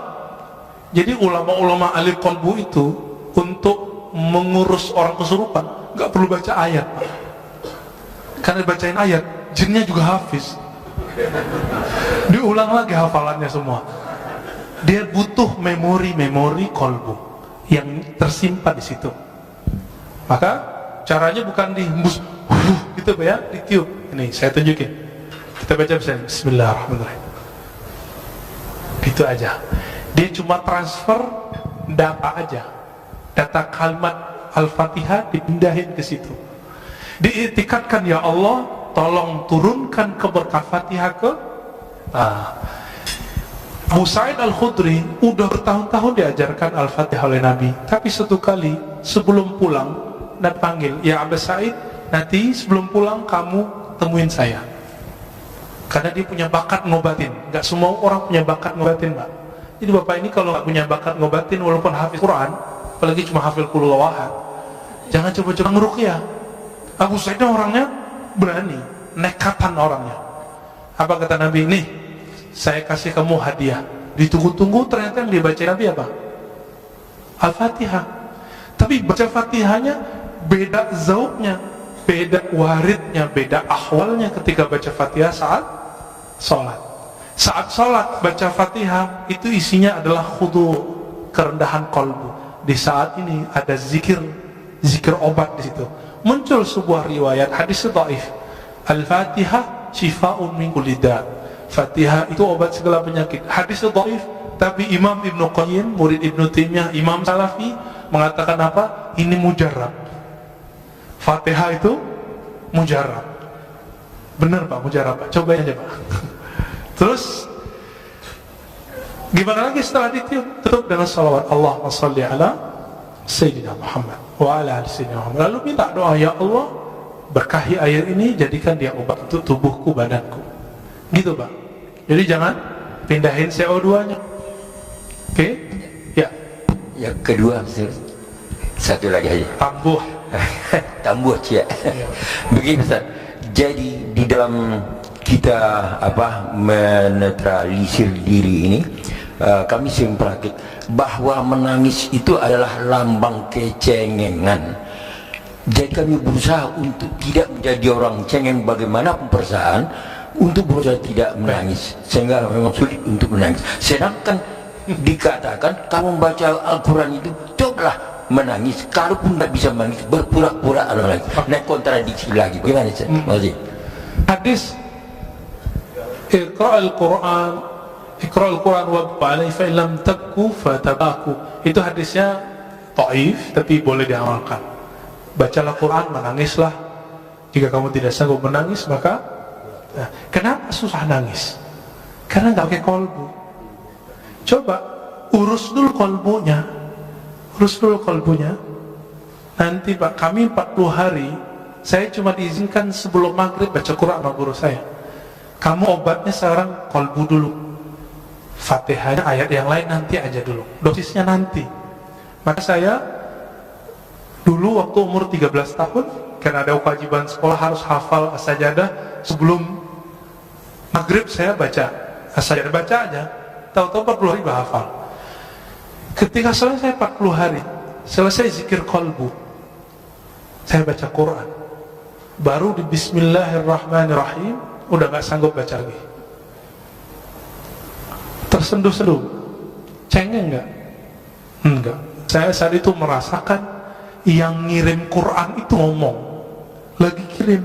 Jadi ulama-ulama ahli qalbu itu untuk mengurus orang kesurupan nggak perlu baca ayat Pak. Karena bacain ayat, jinnya juga hafiz, diulang lagi hafalannya semua. Dia butuh memori kolbu yang tersimpan di situ. Maka caranya bukan dihembus gitu ya, ditiup. Ini saya tunjukin. Kita baca Bismillahirrahmanirrahim. Gitu aja. Dia cuma transfer data aja. Data kalimat Al-Fatihah dipindahin ke situ. Diiktikadkan, ya Allah, tolong turunkan keberkah Fatihah ke Abu Sa'id Al-Khudri udah bertahun-tahun diajarkan Al-Fatihah oleh Nabi. Tapi satu kali sebelum pulang Nabi panggil, "Ya Abu Sa'id, nanti sebelum pulang kamu temuin saya." Karena dia punya bakat ngobatin. Gak semua orang punya bakat ngobatin Pak. Jadi bapak ini kalau gak punya bakat ngobatin, walaupun hafiz Quran, apalagi cuma hafil qul huwallahu, jangan coba-coba ngeruqyah. Abu Sa'id orangnya berani, nekatan orangnya. Apa kata Nabi? "Nih, saya kasih kamu hadiah." Ditunggu-tunggu, ternyata yang dibaca Nabi apa? Al-Fatihah. Tapi baca Fatihahnya beda zauknya, beda waridnya, beda ahwalnya ketika baca Fatihah saat sholat. Saat sholat baca Fatihah itu isinya adalah khudu, kerendahan qalbu. Di saat ini ada zikir obat di situ. Muncul sebuah riwayat hadis dhaif, Al-Fatihah shifa'un min kulli da'. Fatihah itu obat segala penyakit. Hadis dhaif, tapi Imam Ibnu Qayyim, murid Ibnu Taimiyah, Imam Salafi mengatakan apa? Ini mujarrab. Fatihah itu mujarrab. Benar Pak, mujarrab Pak. Cobain aja Pak. Terus gimana lagi setelah ditiup? Tutup dengan salawat, Allahumma shalli ala Sayyidina Muhammad wa ala ali Sayyidina Muhammad. Lalu minta doa, ya Allah, berkahi air ini, jadikan dia obat untuk tubuhku, badanku. Gitu Pak. Jadi jangan pindahin CO2-nya. Oke? Ya. Yang kedua, satu lagi aja. Tambuh. Tambuh cia. Begini Ustaz. Jadi di dalam kita menetralisir diri ini, kami sering praktik bahwa menangis itu adalah lambang kecengengan. Jadi kami berusaha untuk tidak menjadi orang cengeng bagaimanapun perasaan, untuk berusaha tidak menangis, sehingga memang sulit untuk menangis. Sedangkan dikatakan kamu membaca Al-Quran itu cobalah menangis, kalaupun tidak bisa menangis berpura-pura ada lagi. Nah, kontradiksi lagi. Bagaimana sih? Hadis Iqra'ul Quran wabqa alaihi fa lam tabku fatabaku. Itu hadisnya dhaif tapi boleh diamalkan. Bacalah Quran, menangislah. Jika kamu tidak sanggup menangis, maka kenapa susah nangis? Karena nggak pakai kolbu. Coba urus dulu kolbunya, nanti Pak, kami 40 hari, saya cuma diizinkan sebelum maghrib baca Quran sama guru saya. Kamu obatnya sekarang kolbu dulu, Fatihahnya ayat yang lain nanti aja dulu, dosisnya nanti. Maka saya dulu waktu umur 13 tahun, karena ada kewajiban sekolah harus hafal as-sajadah, sebelum maghrib saya baca as-sajadah, baca aja, tahu-tahu 40 hari hafal. Ketika selesai 40 hari, selesai zikir kolbu, saya baca Quran, baru di Bismillahirrahmanirrahim udah gak sanggup baca lagi. Tersenduh-senduh, cengeng gak? Enggak. Saya saat itu merasakan yang ngirim Quran itu ngomong, lagi kirim.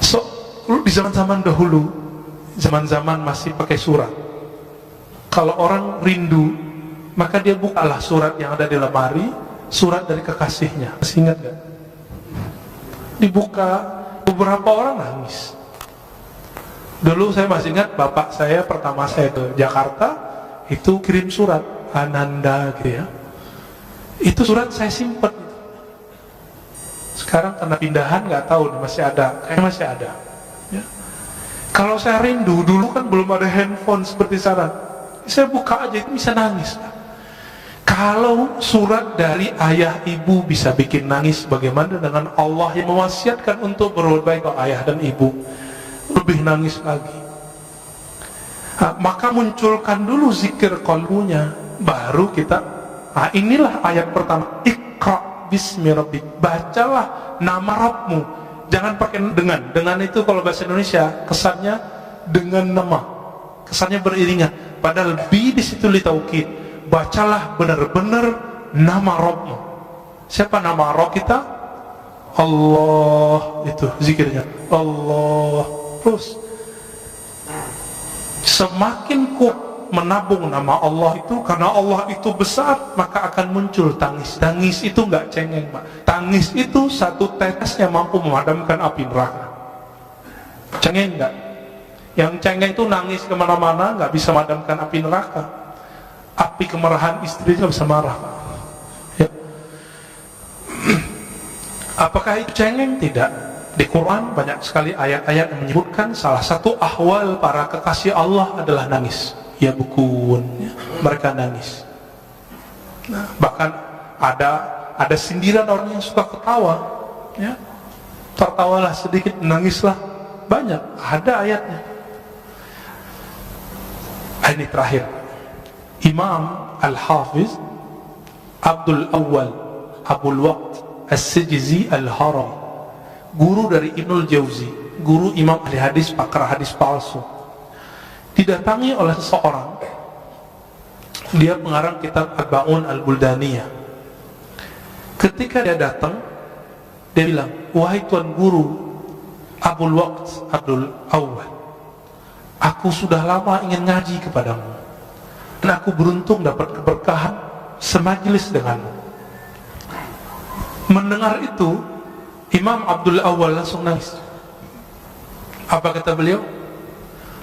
So, di zaman-zaman dahulu, zaman-zaman masih pakai surat, kalau orang rindu, maka dia bukalah surat yang ada di lemari, surat dari kekasihnya. Masih ingat gak? Dibuka, beberapa orang nangis. Dulu saya masih ingat, bapak saya pertama saya ke Jakarta, itu kirim surat Ananda gitu ya. Itu surat saya simpen. Sekarang karena pindahan nggak tahu masih ada, kayaknya masih ada ya. Kalau saya rindu, dulu kan belum ada handphone seperti sekarang, saya buka aja itu bisa nangis. Kalau surat dari ayah ibu bisa bikin nangis, bagaimana dengan Allah yang mewasiatkan untuk berbuat baik ke ayah dan ibu? Lebih nangis lagi. Maka munculkan dulu zikir qalbunya, baru kita, inilah ayat pertama, Iqra bismi rabbik, bacalah nama Rabbmu. Jangan pakai dengan itu kalau bahasa Indonesia kesannya dengan nama, kesannya beriringan, padahal bi di situ li taukid. Bacalah benar-benar nama Rabbmu. Siapa nama Rabb kita? Allah, itu zikirnya Allah. Terus semakin kuat menabung nama Allah itu, karena Allah itu besar, maka akan muncul tangis. Tangis itu nggak cengeng, Pak. Tangis itu satu tetes yang mampu memadamkan api neraka. Cengeng nggak? Yang cengeng itu nangis kemana-mana, nggak bisa memadamkan api neraka. Api kemarahan istri nggak bisa marah, Pak. Ya. Apakah itu cengeng? Tidak. Di Quran banyak sekali ayat-ayat yang menyebutkan salah satu ahwal para kekasih Allah adalah nangis. Ya bukun, ya. Mereka nangis. Nah, bahkan ada sindiran orang yang suka ketawa, ya. Tertawalah sedikit, nangislah banyak. Ada ayatnya. Ini terakhir. Imam Al-Hafiz Abdul Awwal Abul Waqt As-Sijizi Al-Haram, guru dari Ibnul Jauzi, guru imam ahli hadis, pakar hadis palsu, didatangi oleh seseorang. Dia pengarang kitab Arba'un Al-Buldaniyah. Ketika dia datang, dia bilang, wahai tuan guru Abul Waqt Abdul Awwal, aku sudah lama ingin ngaji kepadamu, dan aku beruntung dapat keberkahan semajlis denganmu. Mendengar itu, Imam Abdul Awwal langsung nangis. Apa kata beliau?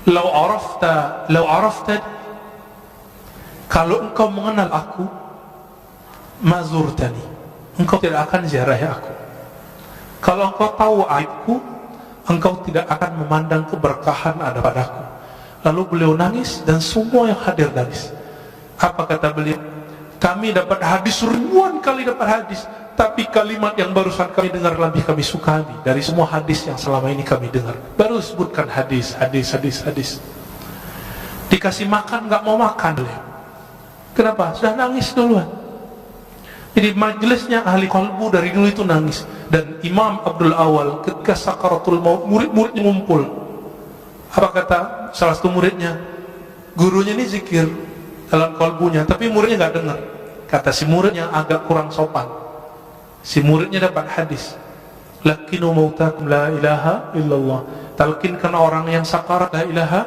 Lau arafta, kalau engkau mengenal aku, mazurtani, engkau tidak akan ziarahi aku. Kalau engkau tahu aibku, engkau tidak akan memandang keberkahan ada padaku. Lalu beliau nangis dan semua yang hadir nangis. Apa kata beliau? Kami dapat hadis, ribuan kali dapat hadis, tapi kalimat yang barusan kami dengar lebih kami sukai dari semua hadis yang selama ini kami dengar. Baru sebutkan hadis. Dikasih makan nggak mau makan beliau. Kenapa? Sudah nangis duluan. Jadi majelisnya ahli qalbu dari dulu itu nangis. Dan Imam Abdul Awwal ketika sakaratul maut, murid-muridnya ngumpul. Apa kata salah satu muridnya? Gurunya ini zikir dalam qalbunya, tapi muridnya nggak dengar. Kata si muridnya agak kurang sopan. Si muridnya dapat hadis, lakinu mautakum la ilaha illallah, talkinkan orang yang sakarat la ilaha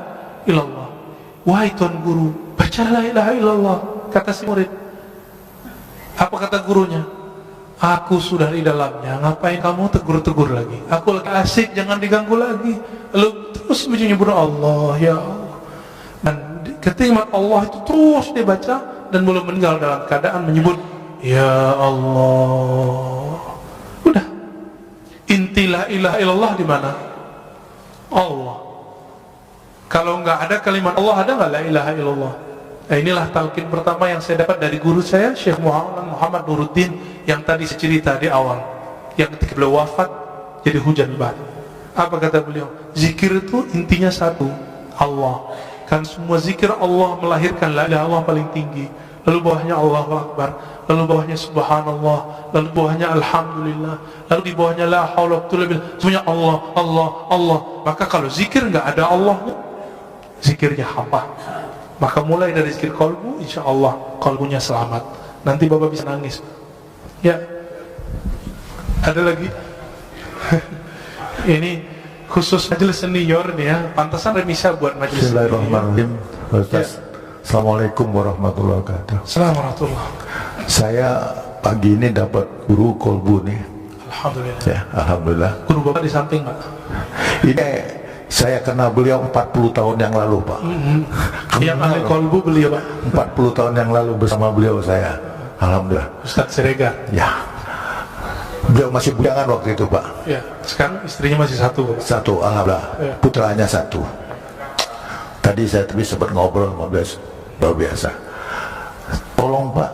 illallah. Wahai tuan guru, baca la ilaha illallah. Kata si murid. Apa kata gurunya? Aku sudah di dalamnya, ngapain kamu tegur-tegur lagi? Aku lagi asik, jangan diganggu lagi. Lalu terus menyebut Allah, ya Allah. Dan ketika Allah itu terus dibaca, dan belum meninggal dalam keadaan menyebut Ya Allah. Udah. Inti la ilaha illallah di mana? Allah. Kalau nggak ada kalimat Allah, ada nggak la ilaha illallah? Nah, inilah talqin pertama yang saya dapat dari guru saya, Syekh Muhammad Nuruddin, yang tadi saya cerita di awal. Yang ketika beliau wafat jadi hujan batu. Apa kata beliau? Zikir itu intinya satu, Allah. Kan semua zikir Allah melahirkan la ilaha illallah paling tinggi. Lalu bawahnya Allahu Akbar, lalu bawahnya Subhanallah, lalu bawahnya Alhamdulillah, lalu di bawahnya la haula wala quwwata illa billah. Semuanya Allah, Allah, Allah. Maka kalau zikir nggak ada Allah, zikirnya hampa. Maka mulai dari zikir qalbu, insya Allah qalbunya selamat. Nanti Bapak bisa nangis. Ya, ada lagi. Ini khusus majelis senior nih ya. Pantasan remisa buat majelis. Bismillahirrahmanirrahim. Ustaz, Assalamualaikum warahmatullahi wabarakatuh. Assalamualaikum. Saya pagi ini dapat guru kolbu nih. Alhamdulillah. Ya, alhamdulillah. Guru Bapak di samping Pak. Ini saya kenal beliau 40 tahun yang lalu, Pak. Yang ahli kolbu beliau Pak. 40 tahun yang lalu bersama beliau saya. Alhamdulillah. Ustadz Siregar. Ya. Beliau masih bujangan waktu itu, Pak. Ya. Sekarang istrinya masih satu Pak. Satu, alhamdulillah. Ya. Putranya satu. Tadi saya sempat ngobrol sama beliau, luar biasa. Tolong Pak,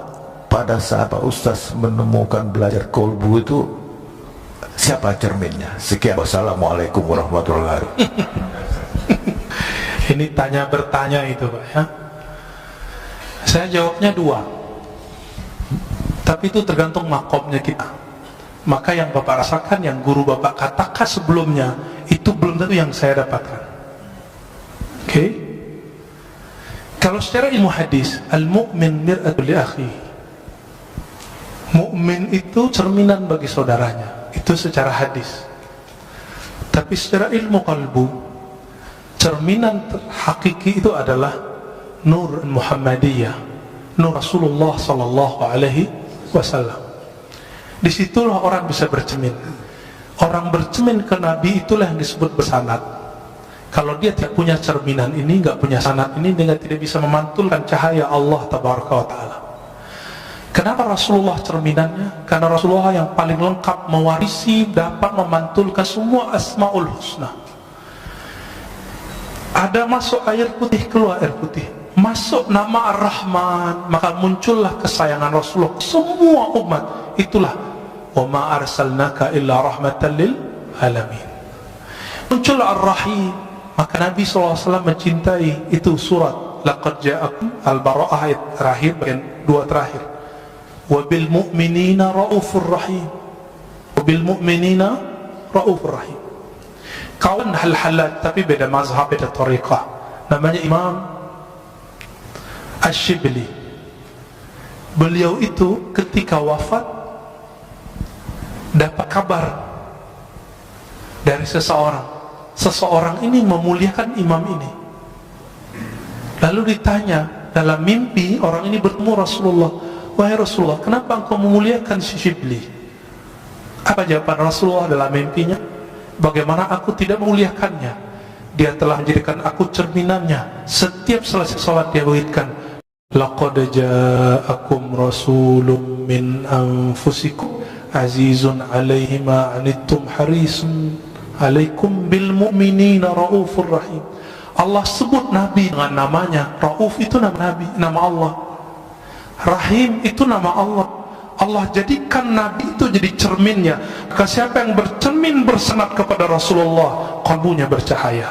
pada saat Pak Ustaz menemukan belajar kolbu itu, siapa cerminnya? Sekian, wassalamualaikum warahmatullahi wabarakatuh. Ini tanya bertanya itu Pak ya. Saya jawabnya dua. Tapi itu tergantung makomnya kita. Maka yang Bapak rasakan, yang guru Bapak katakan sebelumnya, itu belum tentu yang saya dapatkan. Oke? Kalau secara ilmu hadis, al-mu'min mir'atul li akhi. Mukmin itu cerminan bagi saudaranya. Itu secara hadis. Tapi secara ilmu kalbu, cerminan hakiki itu adalah nur Muhammadiyah, nur Rasulullah sallallahu alaihi wasallam. Disitulah orang bisa bercermin. Orang bercermin ke Nabi itulah yang disebut bersanad. Kalau dia tidak punya cerminan ini, nggak punya sanad ini, dia tidak bisa memantulkan cahaya Allah tabaraka wa ta'ala. Kenapa Rasulullah cerminannya? Karena Rasulullah yang paling lengkap mewarisi, dapat memantulkan semua asmaul husna. Ada masuk air putih, keluar air putih. Masuk nama Ar-Rahman, maka muncullah kesayangan Rasulullah. Semua umat, itulah wa ma arsalnaka illa rahmatan lil alamin. Muncullah Ar-Rahim, maka Nabi SAW mencintai. Itu surat laqad ja'akum Al-Bara'ah ayat terakhir, bagian 2 terakhir. Wabil mu'minina ra'ufur rahim. Wabil mu'minina ra'ufur rahim. Kawan hal-halat, tapi beda mazhab, beda tariqah. Namanya Imam Ash-Shibli. Beliau itu ketika wafat dapat kabar dari seseorang. Seseorang ini memuliakan imam ini. Lalu ditanya dalam mimpi, orang ini bertemu Rasulullah. Wahai Rasulullah, kenapa engkau memuliakan si Shibli? Apa jawaban Rasulullah dalam mimpinya? Bagaimana aku tidak memuliakannya? Dia telah menjadikan aku cerminannya. Setiap selesai salat dia wiridkan, laqad ja'akum rasulun min anfusikum azizun alaihi ma anittum harisun alaikum bil mu'minina raufur rahim. Allah sebut Nabi dengan namanya. Rauf itu nama Nabi, nama Allah. Rahim itu nama Allah. Allah jadikan Nabi itu jadi cerminnya. Maka siapa yang bercermin bersenat kepada Rasulullah, kalbunya bercahaya.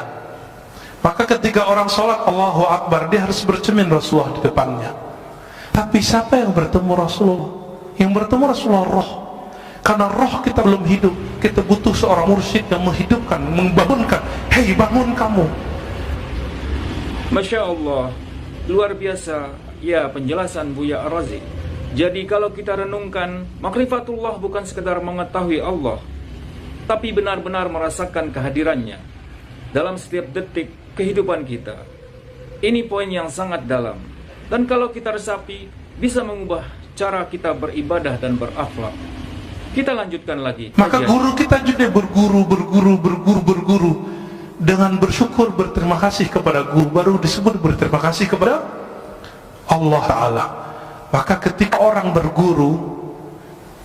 Maka ketika orang sholat Allahu Akbar, dia harus bercermin Rasulullah di depannya. Tapi siapa yang bertemu Rasulullah? Yang bertemu Rasulullah roh. Karena roh kita belum hidup, kita butuh seorang mursyid yang menghidupkan, membangunkan. Hei, bangun kamu. Masya Allah, luar biasa ya penjelasan Buya Ar-Razi. Jadi kalau kita renungkan, makrifatullah bukan sekedar mengetahui Allah, tapi benar-benar merasakan kehadirannya dalam setiap detik kehidupan kita. Ini poin yang sangat dalam. Dan kalau kita resapi, bisa mengubah cara kita beribadah dan berakhlak. Kita lanjutkan lagi. Maka guru kita juga berguru dengan bersyukur, berterima kasih kepada guru, baru disebut berterima kasih kepada Allah Ta'ala. Maka ketika orang berguru,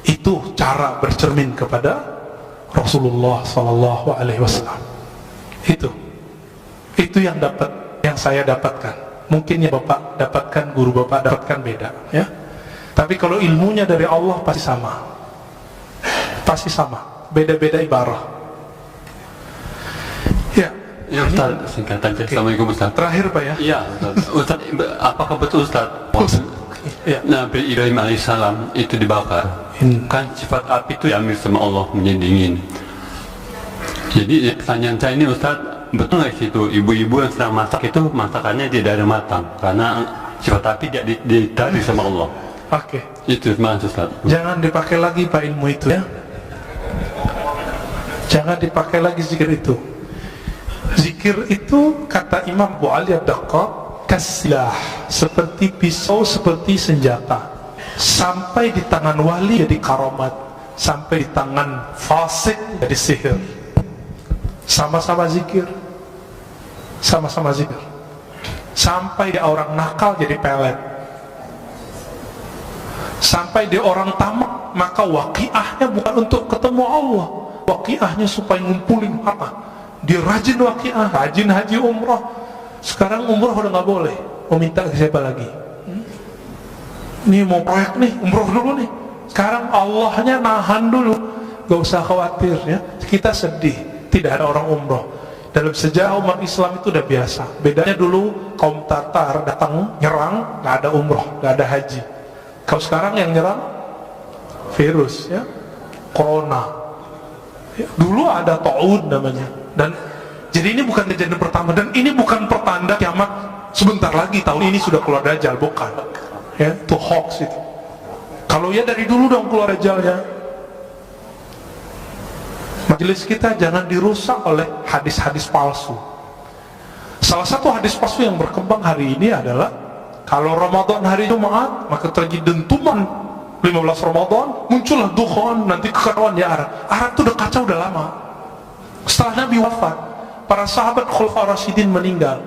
itu cara bercermin kepada Rasulullah Sallallahu Alaihi Wasallam. Itu yang saya dapatkan. Mungkin yang Bapak dapatkan, guru Bapak dapatkan beda, ya. Tapi kalau ilmunya dari Allah pasti sama, beda-beda ibarah. Ya Ustaz, singkat aja. Assalamualaikum Ustaz. Terakhir Pak ya. Iya Ustaz, apakah betul Ustaz? Ya. Nabi Ibrahim alaihissalam itu dibakar. Kan sifat api itu diambil sama Allah menjadi dingin. Jadi pertanyaan saya ini Ustaz, betul nggak sih itu ibu-ibu yang sedang masak itu masakannya tidak ada matang karena sifat api tidak ditarik sama Allah? Oke. Itu mas Ustaz. Jangan dipakai lagi Pak ilmu itu ya. Jangan dipakai lagi zikir itu. Zikir itu kata Imam Abu Ali Ad-Daqqaq kasilah, seperti pisau, seperti senjata. Sampai di tangan wali jadi karamat, sampai di tangan fasik jadi sihir. Sama-sama zikir, sama-sama zikir. Sampai di orang nakal jadi pelet. Sampai di orang tamak, maka waqiahnya bukan untuk ketemu Allah, waqiahnya supaya ngumpulin harta. Dia rajin waqiah, rajin haji umrah. Sekarang umrah udah nggak boleh. Mau minta ke siapa lagi? Ini mau proyek nih, umrah dulu nih. Sekarang Allahnya nahan dulu, gak usah khawatir ya. Kita sedih, tidak ada orang umrah. Dalam sejarah umat Islam itu udah biasa. Bedanya dulu kaum Tatar datang nyerang, gak ada umrah, gak ada haji. Kalau sekarang yang nyerang virus ya, corona ya, dulu ada ta'ud namanya. Dan jadi ini bukan kejadian pertama, dan ini bukan pertanda kiamat sebentar lagi, tahun ini sudah keluar Dajjal, bukan ya, itu hoax itu. Kalau ya dari dulu dong keluar Dajjalnya. Majelis kita jangan dirusak oleh hadis-hadis palsu. Salah satu hadis palsu yang berkembang hari ini adalah kalau Ramadan hari Jumat maka terjadi dentuman 15 Ramadan, muncullah dukhan, nanti kekacauan di Arab. Arab itu udah kacau udah lama. Setelah Nabi wafat, para sahabat Khulafaur Rasyidin meninggal.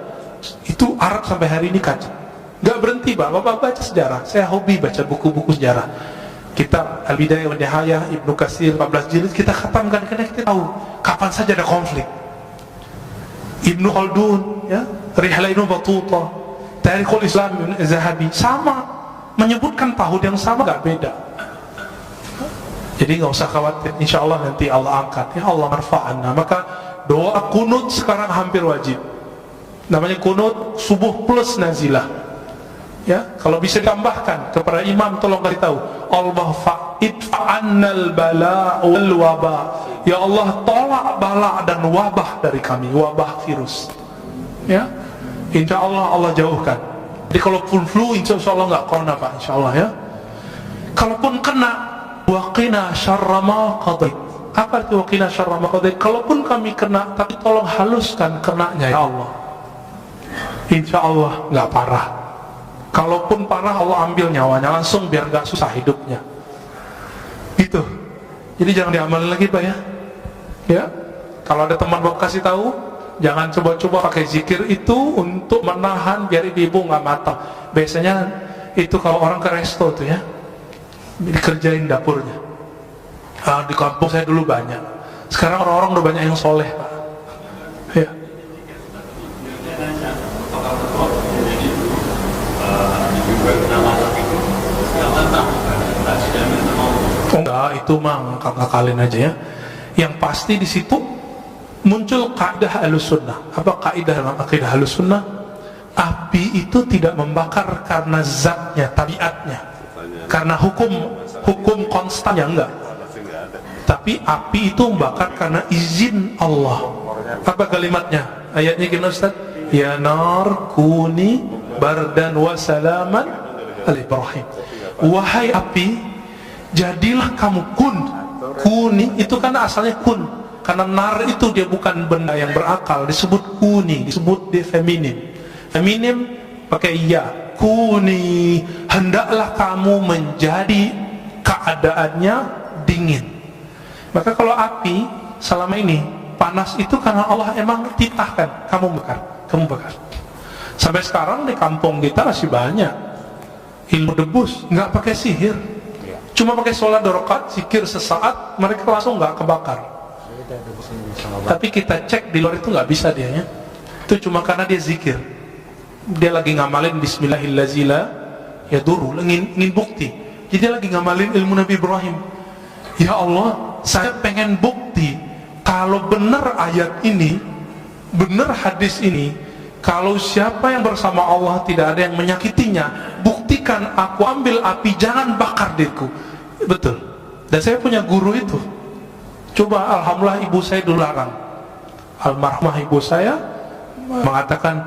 Itu Arab sampai hari ini kacau. Gak berhenti Bapak baca sejarah. Saya hobi baca buku-buku sejarah. Kitab Al-Bidayah wa Nihayah Ibnu Katsir 14 jilid kita khatamkan karena kita tahu kapan saja ada konflik. Ibnu Khaldun ya, Rihlah Ibnu Battuta, Tarikhul Islam Ibnu Zahabi sama menyebutkan tahun yang sama, gak beda. Jadi gak usah khawatir, insya Allah nanti Allah angkat ya, Allah marfa'anna. Maka doa kunut sekarang hampir wajib. Namanya kunut subuh plus nazilah ya. Kalau bisa ditambahkan kepada imam, tolong kasih tahu Allah fa'idfa'annal bala wal waba, ya Allah tolak bala dan wabah dari kami, wabah virus ya, insya Allah Allah jauhkan. Jadi kalau flu insya Allah nggak corona Pak, insya Allah ya. Kalaupun kena, waqina syarra ma qadait. Apa itu waqina syarra ma qadait? Kalaupun kami kena, tapi tolong haluskan kenanya ya Allah, insya Allah nggak parah. Kalaupun parah Allah ambil nyawanya langsung biar nggak susah hidupnya. Gitu. Jadi jangan diamalin lagi Pak ya. Ya. Kalau ada teman Bapak kasih tahu, jangan coba-coba pakai zikir itu untuk menahan biar ibu nggak matang. Biasanya itu kalau orang ke resto tuh ya, dikerjain dapurnya. Di kampung saya dulu banyak. Sekarang orang-orang udah banyak yang soleh Pak. Ya. Enggak, itu mah ngakalin aja ya. Yang pasti di situ muncul kaidah Ahlussunnah. Apa kaidah dalam akidah Ahlussunnah? Api itu tidak membakar karena zatnya, tabiatnya, karena hukum konstannya, enggak. Tapi api itu membakar karena izin Allah. Apa kalimatnya? Ayatnya gimana Ustaz? Ya nar kuni bardan wa salaman ala Ibrahim. Wahai api, jadilah kamu kuni itu kan asalnya kun, karena nar itu dia bukan benda yang berakal, disebut kuni, disebut dia feminim pakai ya, kuni, hendaklah kamu menjadi keadaannya dingin. Maka kalau api selama ini panas itu karena Allah emang titahkan kamu bakar. Sampai sekarang di kampung kita masih banyak ilmu debus, nggak pakai sihir, cuma pakai sholat 2 rakaat, zikir sesaat, mereka langsung nggak kebakar. Tapi kita cek di luar itu nggak bisa dia ya. Itu cuma karena dia zikir, dia lagi ngamalin Bismillahirrahmanirrahim, ya dulu ingin bukti. Jadi dia lagi ngamalin ilmu Nabi Ibrahim. Ya Allah, saya pengen bukti kalau benar ayat ini, benar hadis ini, kalau siapa yang bersama Allah tidak ada yang menyakitinya, buktikan, aku ambil api, jangan bakar diriku. Betul. Dan saya punya guru itu. Coba, alhamdulillah ibu saya dulu larang. Almarhumah ibu saya mengatakan,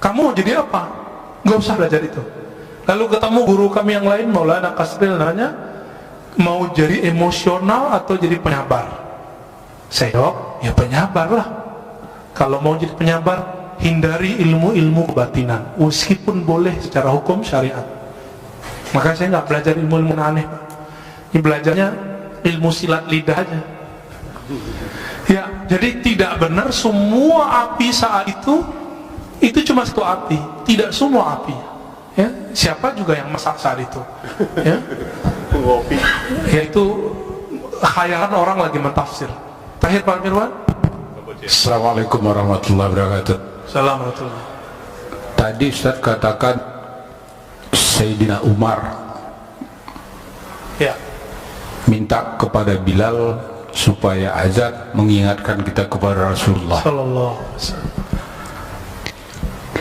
kamu mau jadi apa? Gak usah belajar itu. Lalu ketemu guru kami yang lain, Maulana Kasril nanya, mau jadi emosional atau jadi penyabar? Saya jawab, ya penyabar lah. Kalau mau jadi penyabar, hindari ilmu-ilmu kebatinan, meskipun boleh secara hukum syariat. Maka saya nggak belajar ilmu-ilmu aneh, Pak. Ini belajarnya ilmu silat lidah aja. Ya, jadi tidak benar semua api saat itu cuma satu api, tidak semua api. Ya, siapa juga yang masak saat itu? Ya, yaitu khayalan orang lagi mentafsir. Terakhir Pak Mirwan. Assalamualaikum warahmatullahi wabarakatuh. Assalamualaikum. Tadi Ustaz katakan Sayyidina Umar Ya, minta kepada Bilal supaya azan mengingatkan kita kepada Rasulullah. Sallallahu alaihi wasallam.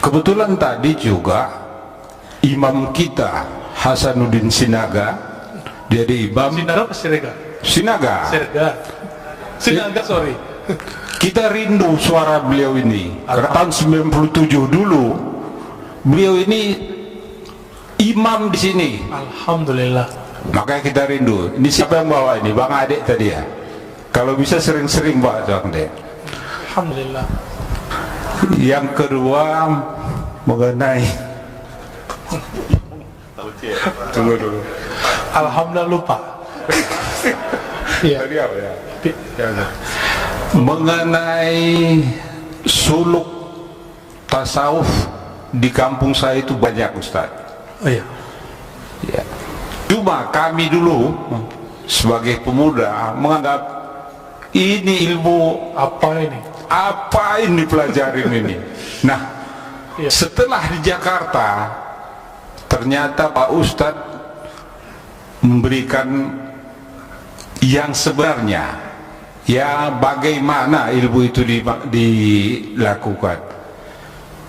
Kebetulan tadi juga imam kita Hasanuddin Sinaga, dia di imam Sinaga apa Sirega? Sinaga. Sinaga, sorry. Kita rindu suara beliau ini. Karena tahun 97 dulu beliau ini imam di sini. Alhamdulillah. Makanya kita rindu. Ini siapa yang bawa ini? Bang Adik tadi ya. Kalau bisa sering-sering bawa Bang Adik. Alhamdulillah. Yang kedua mengenai tunggu dulu. Alhamdulillah lupa. Iya. Mengenai suluk tasawuf di kampung saya itu banyak Ustaz. Oh iya. Ya. Cuma kami dulu sebagai pemuda menganggap ini ilmu apa ini pelajarin ini. Nah, iya. Setelah di Jakarta ternyata Pak Ustadz memberikan yang sebenarnya, ya bagaimana ilmu itu dilakukan,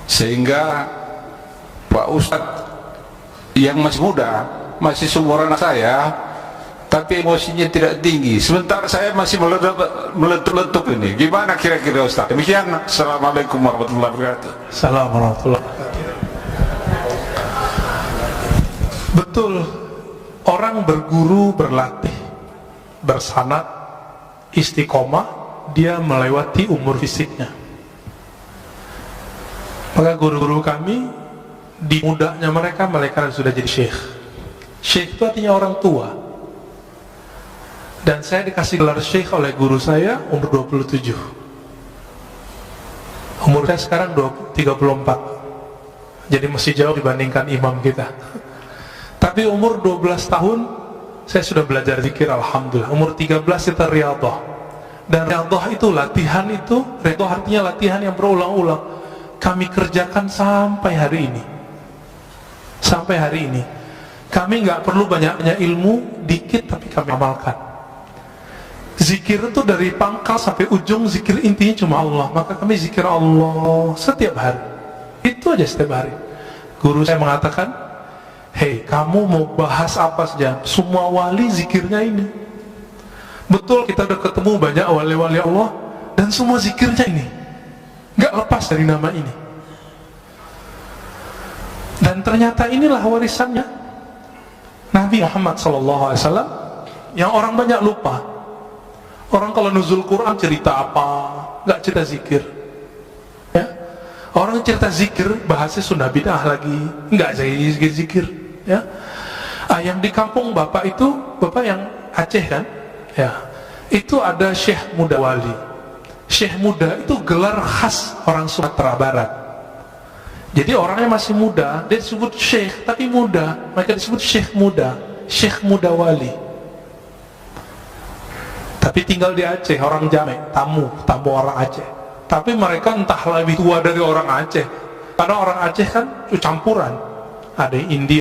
sehingga Pak Ustadz yang masih muda, masih seumuran saya, tapi emosinya tidak tinggi, sementara saya masih meletup ini. Gimana kira-kira Ustaz? Demikian. Assalamualaikum warahmatullahi wabarakatuh. Assalamualaikum warahmatullahi wabarakatuh. Betul, orang berguru, berlatih, bersanad, istiqomah, dia melewati umur fisiknya. Maka guru-guru kami di mudanya mereka sudah jadi syekh. Syekh itu artinya orang tua. Dan saya dikasih gelar syekh oleh guru saya umur 27. Umur saya sekarang 34. Jadi masih jauh dibandingkan imam kita. Tapi umur 12 tahun saya sudah belajar zikir, alhamdulillah. Umur 13 kita riyadhah. Dan riyadhah itu latihan itu, riyadhah artinya latihan yang berulang-ulang. Kami kerjakan sampai hari ini. Sampai hari ini. Kami nggak perlu banyak-banyak ilmu, dikit tapi kami amalkan. Zikir itu dari pangkal sampai ujung, zikir intinya cuma Allah. Maka kami zikir Allah setiap hari. Itu aja setiap hari. Guru saya mengatakan, hei, kamu mau bahas apa saja, semua wali zikirnya ini. Betul, kita udah ketemu banyak wali-wali Allah, dan semua zikirnya ini, nggak lepas dari nama ini. Dan ternyata inilah warisannya Nabi Muhammad SAW, yang orang banyak lupa. Orang kalau nuzul Quran cerita apa, nggak cerita zikir. Ya, orang cerita zikir bahasnya sunnah bid'ah lagi, nggak jadi zikir. Ya, yang di kampung bapak itu, bapak yang Aceh kan, ya, itu ada Syekh Muda Wali. Syekh Muda itu gelar khas orang Sumatera Barat. Jadi orangnya masih muda, dia disebut syekh tapi muda, mereka disebut syekh muda wali. Tapi tinggal di Aceh, orang Jamek, tamu orang Aceh. Tapi mereka entah lebih tua dari orang Aceh, karena orang Aceh kan campuran, ada yang India